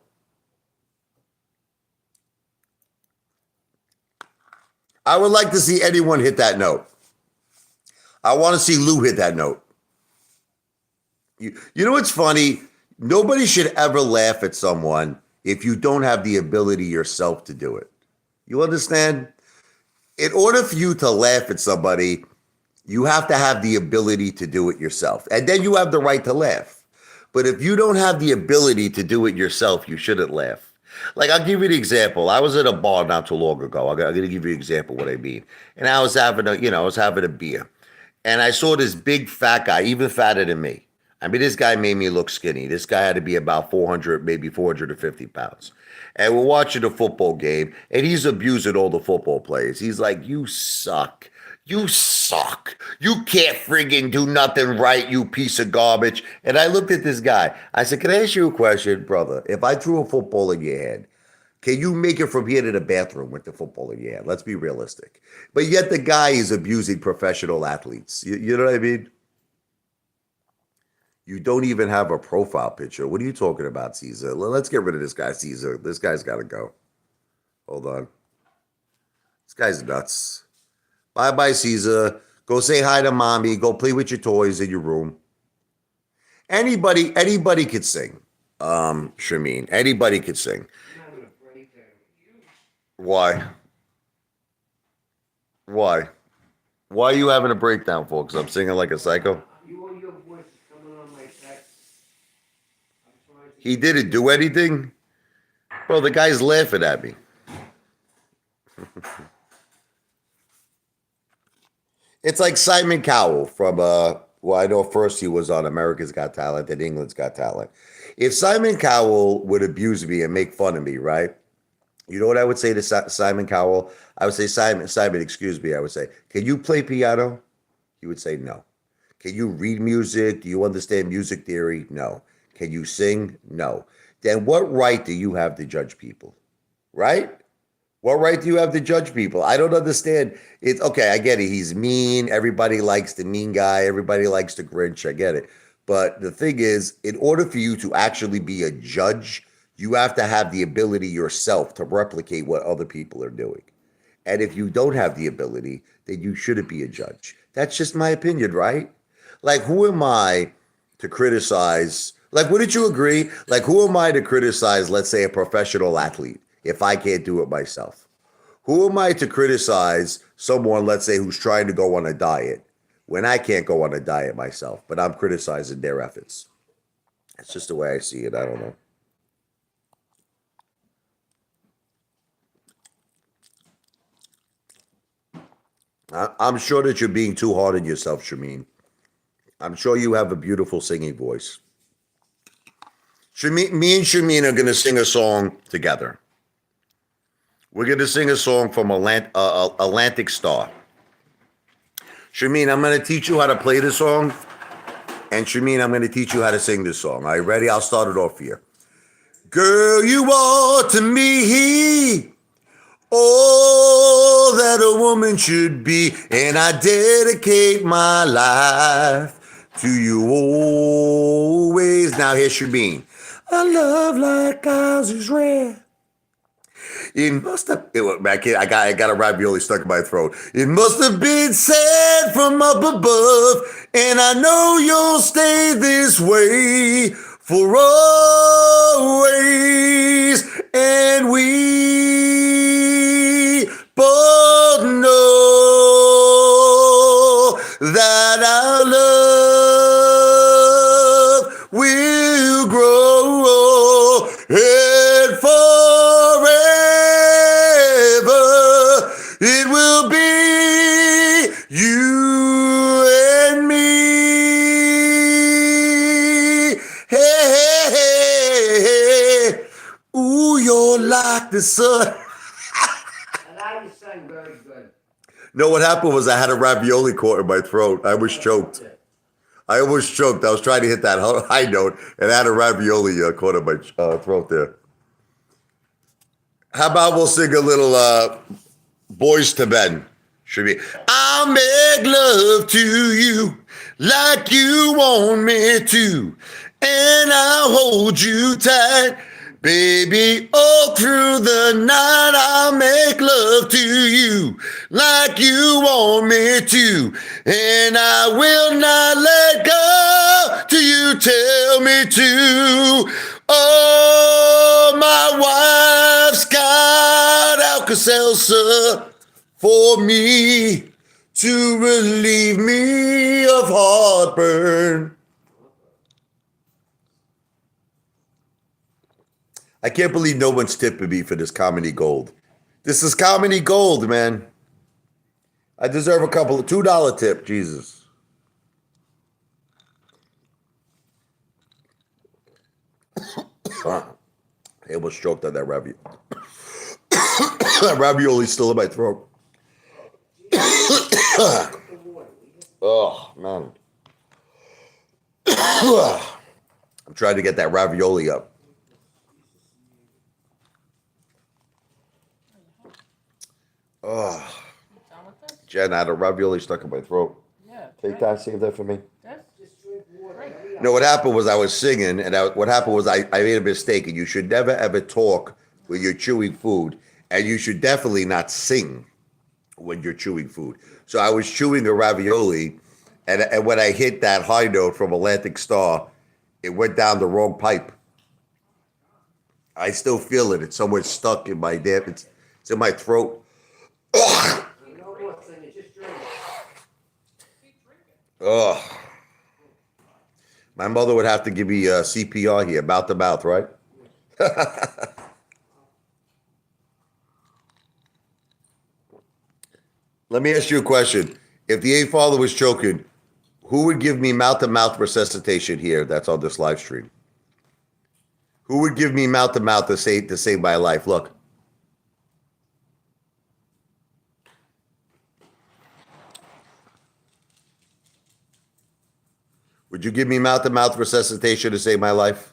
I would like to see anyone hit that note. I want to see Lou hit that note. You know what's funny? Nobody should ever laugh at someone if you don't have the ability yourself to do it. You understand? In order for you to laugh at somebody, you have to have the ability to do it yourself. And then you have the right to laugh. But if you don't have the ability to do it yourself, you shouldn't laugh. Like, I'll give you an example. I was at a bar not too long ago. I'm going to give you an example of what I mean. And I was having a beer. And I saw this big fat guy, even fatter than me. I mean, this guy made me look skinny. This guy had to be about 400, maybe 450 pounds. And we're watching a football game, and he's abusing all the football players. He's like, you suck. You suck. You can't friggin' do nothing right, you piece of garbage. And I looked at this guy. I said, can I ask you a question, brother? If I threw a football in your head, can you make it from here to the bathroom with the football in your hand? Let's be realistic. But yet the guy is abusing professional athletes. You know what I mean? You don't even have a profile picture. What are you talking about, Caesar? Let's get rid of this guy, Caesar. This guy's got to go. Hold on. This guy's nuts. Bye-bye, Caesar. Go say hi to mommy. Go play with your toys in your room. Anybody could sing. Shameen, anybody could sing. Why? Why? Why are you having a breakdown, folks? I'm singing like a psycho. He didn't do anything? Bro, the guy's laughing at me. It's like Simon Cowell from, well, I know first he was on America's Got Talent and England's Got Talent. If Simon Cowell would abuse me and make fun of me, right? You know what I would say to Simon Cowell? I would say, Simon, excuse me. I would say, can you play piano? He would say, no. Can you read music? Do you understand music theory? No. Can you sing? No. Then what right do you have to judge people? Right? What right do you have to judge people? I don't understand. It's okay. I get it. He's mean. Everybody likes the mean guy. Everybody likes the Grinch. I get it. But the thing is, in order for you to actually be a judge, you have to have the ability yourself to replicate what other people are doing. And if you don't have the ability, then you shouldn't be a judge. That's just my opinion, right? Like, who am I to criticize? Like, wouldn't you agree? Like, who am I to criticize, let's say, a professional athlete if I can't do it myself? Who am I to criticize someone, let's say, who's trying to go on a diet when I can't go on a diet myself, but I'm criticizing their efforts? That's just the way I see it. I don't know. I'm sure that you're being too hard on yourself, Shameen. I'm sure you have a beautiful singing voice. Me and Shameen are going to sing a song together. We're going to sing a song from Atlantic Star. Shameen, I'm going to teach you how to play this song. And Shameen, I'm going to teach you how to sing this song. Are you ready? I'll start it off here. Girl, you are to me all that a woman should be, and I dedicate my life to you always. Now here's Shameen. A love like ours is rare. It must have. I got a ravioli stuck in my throat. It must have been said from up above, and I know you'll stay this way for always. And we both know that our love will grow and forever it will be you and me. Hey, hey, hey, hey. Ooh, you're like the sun. No, what happened was I had a ravioli caught in my throat. I was choked. I almost choked. I was trying to hit that high note, and I had a ravioli caught in my throat there. How about we'll sing a little Boys to Men? Should be. I'll make love to you like you want me to, and I'll hold you tight. Baby, all through the night, I'll make love to you like you want me to. And I will not let go till you tell me to. Oh, my wife's got Alka-Seltzer for me to relieve me of heartburn. I can't believe no one's tipping me for this comedy gold. This is comedy gold, man. I deserve a couple of $2 tip, Jesus. I almost choked on that ravioli. That ravioli's still in my throat. Oh, man. I'm trying to get that ravioli up. Oh, Jen, I had a ravioli stuck in my throat. Yeah. Take that, save that for me. No, what happened was I was singing, and what happened was I made a mistake, and you should never, ever talk when you're chewing food, and you should definitely not sing when you're chewing food. So I was chewing a ravioli, and when I hit that high note from Atlantic Star, it went down the wrong pipe. I still feel it. It's somewhere stuck in my damn. It's in my throat. Ugh. Ugh. My mother would have to give me CPR here, mouth to mouth, right? Let me ask you a question. If the Apefather was choking, who would give me mouth to mouth resuscitation here? That's on this live stream. Who would give me mouth to mouth to save my life? Look. Would you give me mouth to mouth resuscitation to save my life?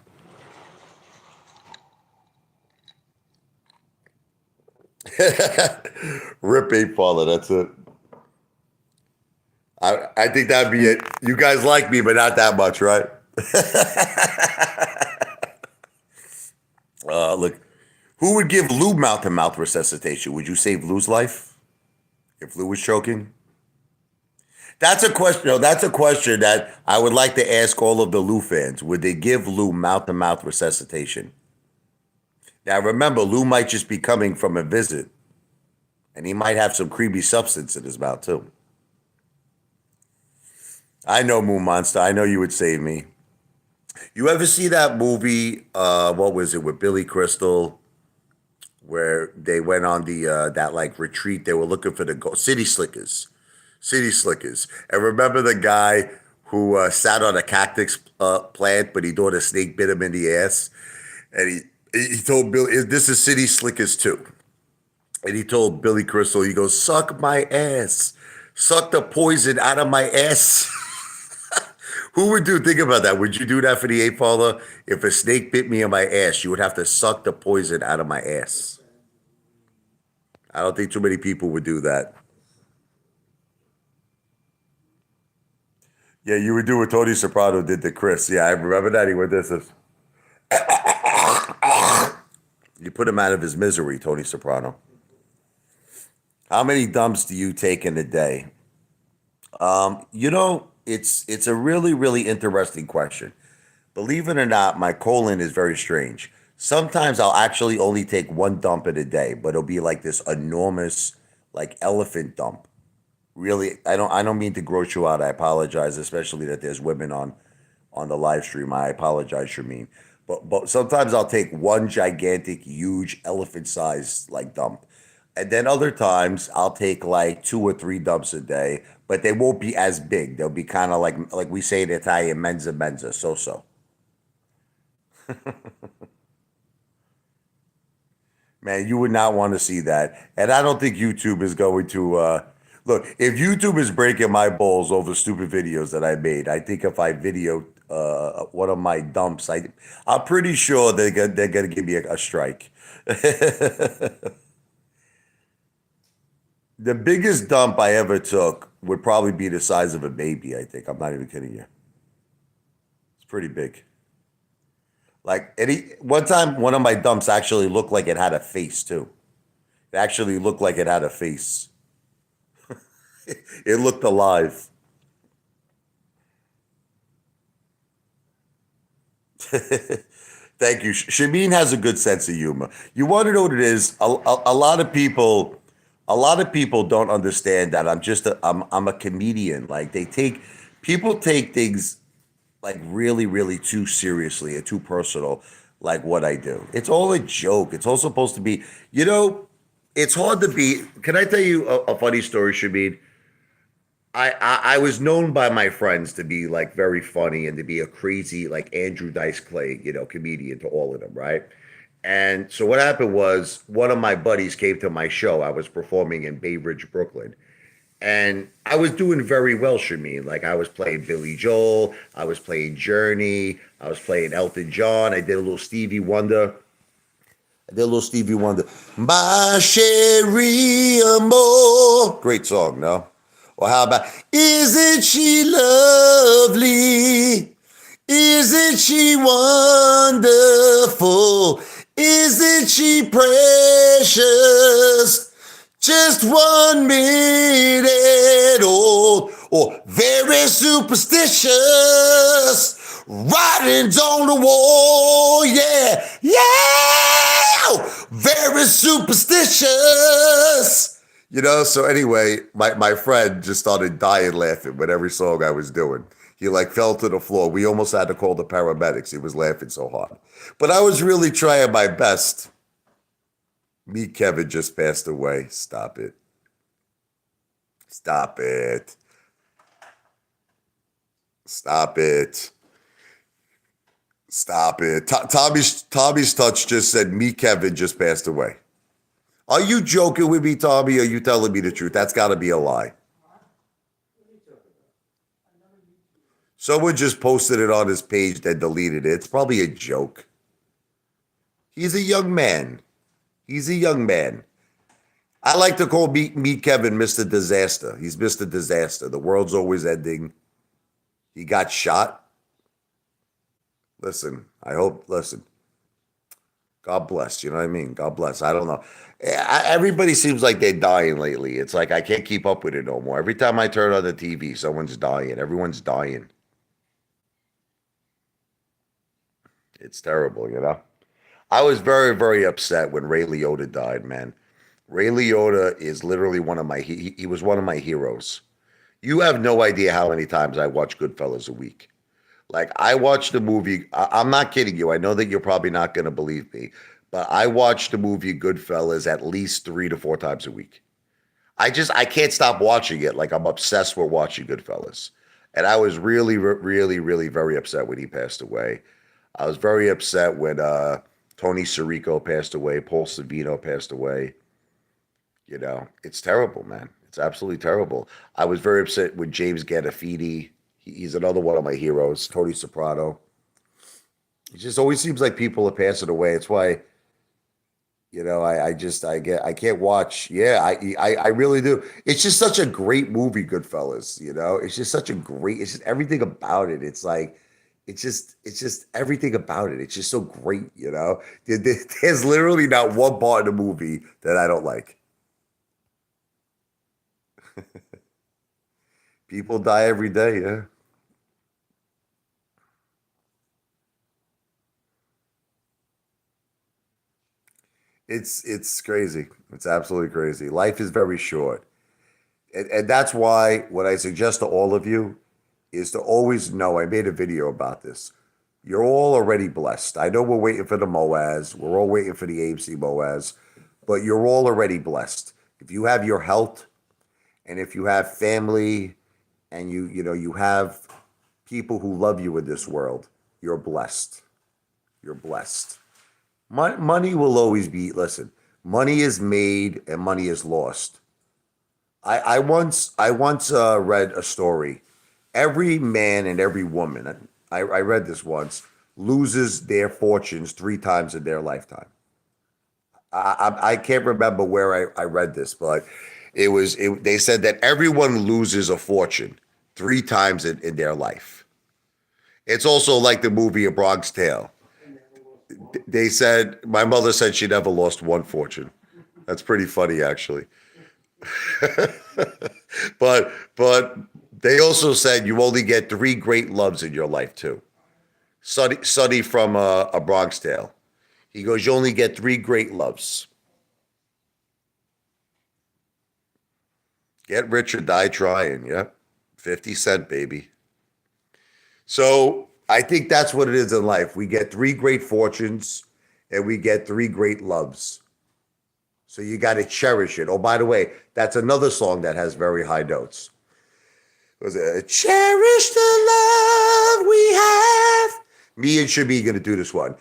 Rip Apefather, that's it. I think that'd be it. You guys like me, but not that much, right? Look, who would give Lou mouth to mouth resuscitation? Would you save Lou's life if Lou was choking? That's a question. No, that's a question that I would like to ask all of the Lou fans. Would they give Lou mouth to mouth resuscitation? Now, remember, Lou might just be coming from a visit, and he might have some creepy substance in his mouth, too. I know, Moon Monster. I know you would save me. You ever see that movie? What was it with Billy Crystal, where they went on that like retreat? They were looking for the City Slickers, City Slickers. And remember the guy who sat on a cactus plant, but he thought a snake bit him in the ass, and he told Billy, "This is City Slickers too." And he told Billy Crystal, he goes, "Suck my ass, suck the poison out of my ass." Who would think about that? Would you do that for the Apefather? If a snake bit me in my ass, you would have to suck the poison out of my ass. I don't think too many people would do that. Yeah, you would do what Tony Soprano did to Chris. Yeah, I remember that. He went this. You put him out of his misery, Tony Soprano. How many dumps do you take in a day? It's a really, really interesting question. Believe it or not, my colon is very strange. Sometimes I'll actually only take one dump in a day, but it'll be like this enormous, like elephant dump. Really, I don't mean to gross you out. I apologize, especially that there's women on the live stream. I apologize, Shameen. But sometimes I'll take one gigantic, huge elephant-sized like dump. And then other times I'll take like 2 or 3 dumps a day, but they won't be as big. They'll be kind of like we say in Italian, menza menza, so so. Man, you would not want to see that. And I don't think YouTube is going to look, if YouTube is breaking my balls over stupid videos that I made, I think if I video one of my dumps, I'm pretty sure they're gonna give me a strike. The biggest dump I ever took would probably be the size of a baby, I think. I'm not even kidding you. It's pretty big. Like one time, one of my dumps actually looked like it had a face too. It actually looked like it had a face. It looked alive. Thank you. Shameen has a good sense of humor. You want to know what it is? A lot of people don't understand that I'm a comedian. Like people take things like really, really too seriously and too personal, like what I do. It's all a joke. It's all supposed to be, it's hard to be. Can I tell you a funny story, Shameen? I was known by my friends to be like very funny and to be a crazy like Andrew Dice Clay, comedian to all of them, right? And so what happened was one of my buddies came to my show. I was performing in Bay Ridge, Brooklyn. And I was doing very well, Shameen. Like I was playing Billy Joel, I was playing Journey, I was playing Elton John, I did a little Stevie Wonder. I did a little Stevie Wonder. My Cherie Amour. Great song, no? Or how about Isn't She Lovely? Isn't she wonderful? Isn't she precious? just 1 minute old, or very superstitious. Writings on the wall, yeah, yeah, very superstitious. So anyway, my friend just started dying laughing with every song I was doing. He like fell to the floor. We almost had to call the paramedics. He was laughing so hard. But I was really trying my best. Me, Kevin just passed away. Stop it. Stop it. Stop it. Stop it. Tommy's touch just said, me, Kevin just passed away. Are you joking with me, Tommy? Or are you telling me the truth? That's got to be a lie. Someone just posted it on his page, then deleted it. It's probably a joke. He's a young man. He's a young man. I like to call me Kevin Mr. Disaster. He's Mr. Disaster. The world's always ending. He got shot. Listen. God bless. You know what I mean? God bless. I don't know. Everybody seems like they're dying lately. It's like I can't keep up with it no more. Every time I turn on the TV, someone's dying. Everyone's dying. It's terrible, I was very, very upset when Ray Liotta died, man. Ray Liotta is literally he was one of my heroes. You have no idea how many times I watch Goodfellas a week. Like I watched the movie. I'm not kidding you. I know that you're probably not going to believe me, but I watched the movie Goodfellas at least 3 to 4 times a week. I can't stop watching it. Like I'm obsessed with watching Goodfellas. And I was really, really, really very upset when he passed away. I was very upset when Tony Sirico passed away, Paul Savino passed away. It's terrible, man. It's absolutely terrible. I was very upset with James Gandolfini. He's another one of my heroes. Tony Soprano. It just always seems like people are passing away. It's why, I can't watch. Yeah, I really do. It's just such a great movie, Goodfellas. It's just it's just everything about it. It's like, it's just everything about it. It's just so great. There's literally not one part in the movie that I don't like. People die every day, yeah. It's crazy. It's absolutely crazy. Life is very short. And that's why what I suggest to all of you is to always know, I made a video about this. You're all already blessed. I know we're waiting for the MOAS. We're all waiting for the AMC MOAS, but you're all already blessed. If you have your health and if you have family and you have people who love you in this world, you're blessed. You're blessed. Money will always be, listen, money is made and money is lost. I once read a story. Every man and every woman, I read this once, loses their fortunes 3 times in their lifetime. I can't remember where I read this, but they said that everyone loses a fortune 3 times in their life. It's also like the movie A Bronx Tale. They said, my mother said she never lost one fortune. That's pretty funny, actually. but they also said you only get 3 great loves in your life too. Sonny from A Bronx Tale. He goes, you only get 3 great loves. Get rich or die trying. Yep. 50 Cent, baby. So I think that's what it is in life. We get 3 great fortunes and we get 3 great loves. So you got to cherish it. Oh, by the way, that's another song that has very high notes. It was cherish the love we have. Me and Shabby going to do this one.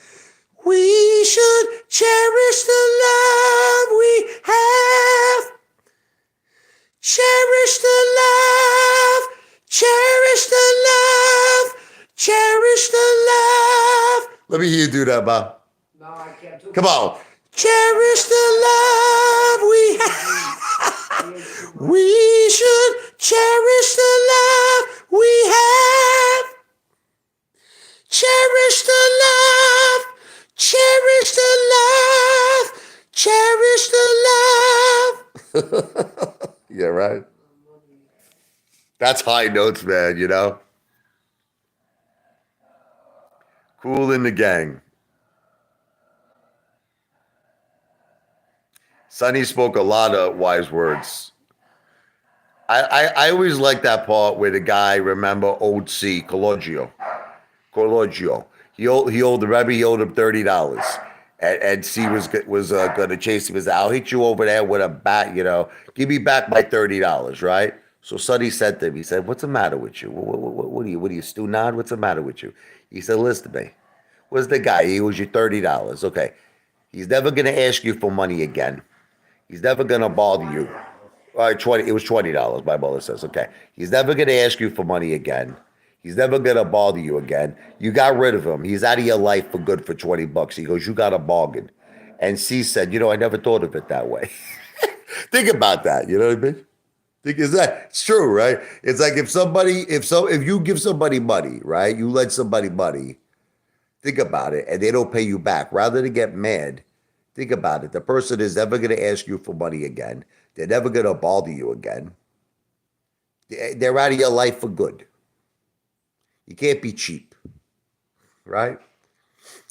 We should cherish the love we have. Cherish the love. Cherish the love. Cherish the love. Let me hear you do that, Bob. No, I can't do Come on. Cherish the love we have. We should cherish the love we have. Cherish the love. Cherish the love. Cherish the love. Yeah, right. That's high notes, man. Cool in the gang. Sonny spoke a lot of wise words. I always like that part where the guy, remember Old C, Cologio. He owed the Rebbe. He owed him $30, and C was going to chase him. He said, "I'll hit you over there with a bat. Give me back my $30, right?" So Sonny said to him, he said, "What's the matter with you? What are you, Stu Nod? What's the matter with you?" He said, "Listen to me. What's the guy? He owes you $30. Okay, he's never going to ask you for money again. He's never going to bother you. All right, 20. It was $20. My mother says, okay. He's never going to ask you for money again. He's never going to bother you again. You got rid of him. He's out of your life for good for $20." He goes, "You got a bargain." And C said, "I never thought of it that way." Think about that. You know what I mean? It's true, right? It's like if you give somebody money, right? You lend somebody money. Think about it, and they don't pay you back. Rather than get mad, think about it. The person is never going to ask you for money again. They're never going to bother you again. They're out of your life for good. You can't be cheap, right?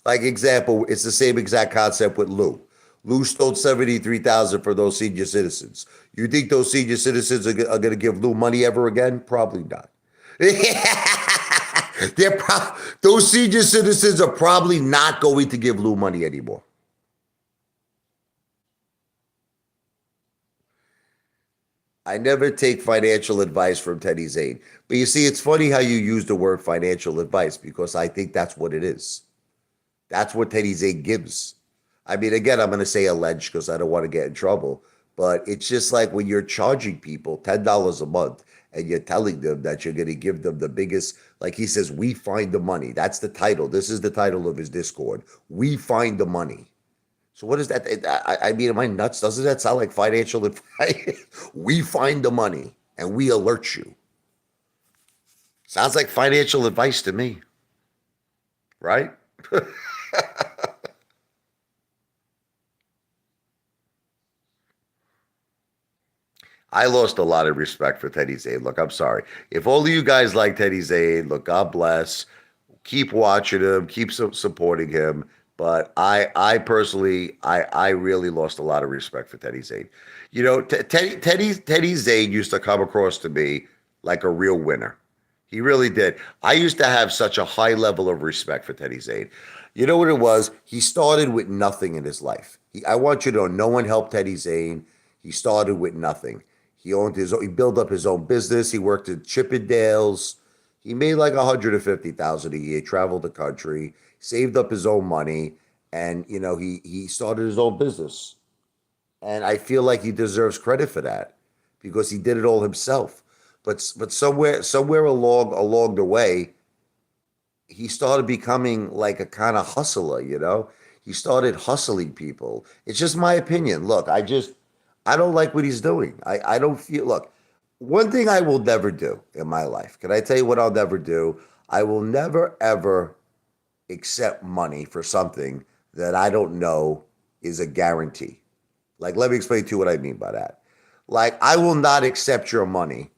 Like example, it's the same exact concept with Lou. Lou stole 73,000 for those senior citizens. You think those senior citizens are going to give Lou money ever again? Probably not. Those senior citizens are probably not going to give Lou money anymore. I never take financial advice from Teddy Zane. But you see, it's funny how you use the word financial advice because I think that's what it is. That's what Teddy Zane gives. I mean, again, I'm going to say alleged because I don't want to get in trouble. But it's just like when you're charging people $10 a month and you're telling them that you're going to give them the biggest, like he says, "We find the money." That's the title. This is the title of his Discord. "We find the money." So what is that? I mean, am I nuts? Doesn't that sound like financial advice? We find the money and we alert you. Sounds like financial advice to me, right? I lost a lot of respect for Teddy Zane. Look, I'm sorry. If all of you guys like Teddy Zane, look, God bless. Keep watching him, keep supporting him. But I personally, I really lost a lot of respect for Teddy Zane. Teddy Zane used to come across to me like a real winner. He really did. I used to have such a high level of respect for Teddy Zane. You know what it was? He started with nothing in his life. I want you to know, no one helped Teddy Zane. He started with nothing. He built up his own business. He worked at Chippendales. He made like 150,000 a year, traveled the country, saved up his own money, and he started his own business. And I feel like he deserves credit for that because he did it all himself. But somewhere along the way, he started becoming like a kind of hustler. He started hustling people. It's just my opinion. Look, I don't like what he's doing. I don't feel look, one thing I will never do in my life. Can I tell you what I'll never do? I will never ever accept money for something that I don't know is a guarantee. Like, let me explain to you what I mean by that. Like, I will not accept your money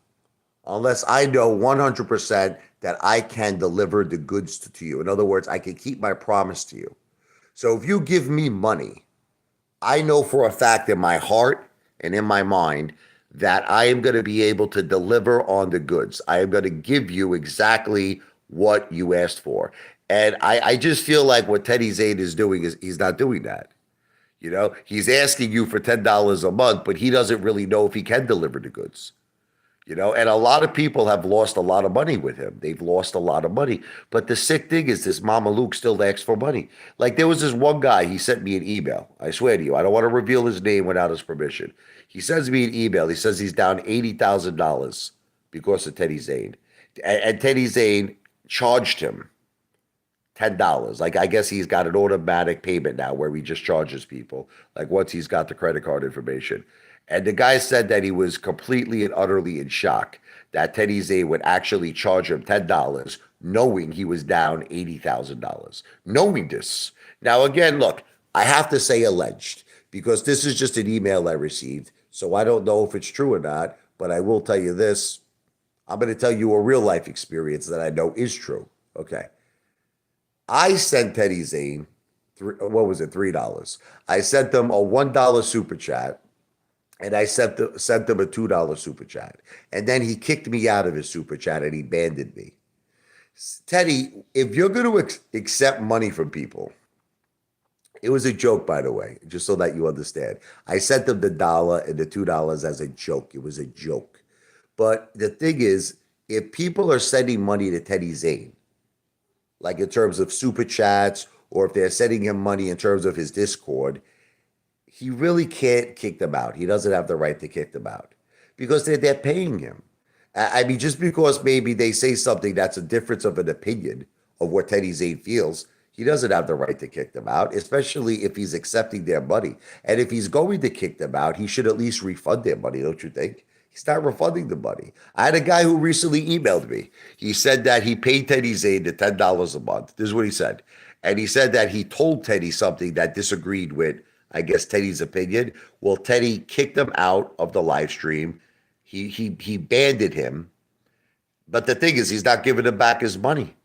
unless I know 100% that I can deliver the goods to you. In other words, I can keep my promise to you. So if you give me money, I know for a fact in my heart and in my mind that I am going to be able to deliver on the goods. I am going to give you exactly what you asked for. And I just feel like what Teddy Zane is doing is he's not doing that. He's asking you for $10 a month, but he doesn't really know if he can deliver the goods. And a lot of people have lost a lot of money with him. They've lost a lot of money. But the sick thing is this Mama Luke still asks for money. Like there was this one guy, he sent me an email. I swear to you, I don't want to reveal his name without his permission. He sends me an email. He says he's down $80,000 because of Teddy Zane. And Teddy Zane charged him $10. Like I guess he's got an automatic payment now where he just charges people. Like once he's got the credit card information. And the guy said that he was completely and utterly in shock that Teddy Zane would actually charge him $10, knowing he was down $80,000. Knowing this. Now, again, look, I have to say alleged because this is just an email I received. So I don't know if it's true or not, but I will tell you this. I'm going to tell you a real life experience that I know is true. Okay. I sent Teddy Zane, what was it, $3. I sent them a $1 super chat, and I sent them a $2 super chat. And then he kicked me out of his super chat and he banned me. Teddy, if you're going to accept money from people, it was a joke, by the way, just so that you understand. I sent them the dollar and the $2 as a joke. It was a joke. But the thing is, if people are sending money to Teddy Zane, like in terms of super chats, or if they're sending him money in terms of his Discord, he really can't kick them out. He doesn't have the right to kick them out because they're paying him. I mean, just because maybe they say something that's a difference of an opinion of what Teddy Zane feels, he doesn't have the right to kick them out, especially if he's accepting their money. And if he's going to kick them out, he should at least refund their money, don't you think? He's not refunding the money. I had a guy who recently emailed me. He said that he paid Teddy Zane the $10 a month. This is what he said. And he said that he told Teddy something that disagreed with, I guess, Teddy's opinion. Well, Teddy kicked him out of the live stream. He banned him. But the thing is, he's not giving him back his money.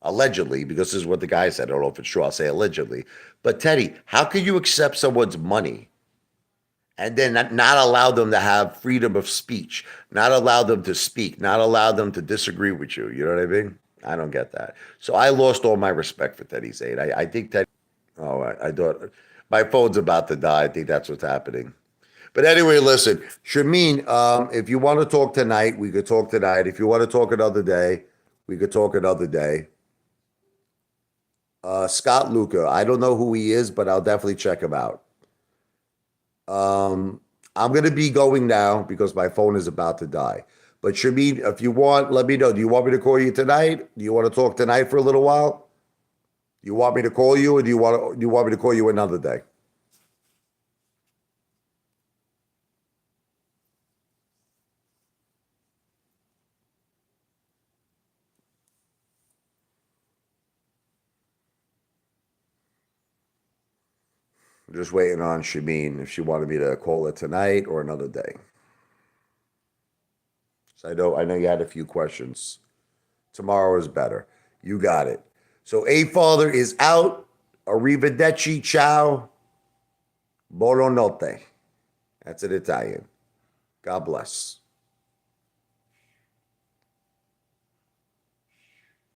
Allegedly, because this is what the guy said. I don't know if it's true. I'll say allegedly. But Teddy, how can you accept someone's money and then not allow them to have freedom of speech, not allow them to speak, not allow them to disagree with you? You know what I mean? I don't get that. So I lost all my respect for Teddy Zane. I think Teddy. Oh, I thought my phone's about to die. I think that's what's happening. But anyway, listen, Shameen, if you want to talk tonight, we could talk tonight. If you want to talk another day, we could talk another day. Scott Luca, I don't know who he is, but I'll definitely check him out. I'm going to be going now because my phone is about to die. But Shameen, if you want, let me know. Do you want me to call you tonight? Do you want to talk tonight for a little while? Do you want me to call you, or do you want me to call you another day? I'm just waiting on Shameen if she wanted me to call it tonight or another day. So I know you had a few questions. Tomorrow is better. You got it. So Apefather is out. Arrivederci, ciao, buonanotte. That's in Italian. God bless.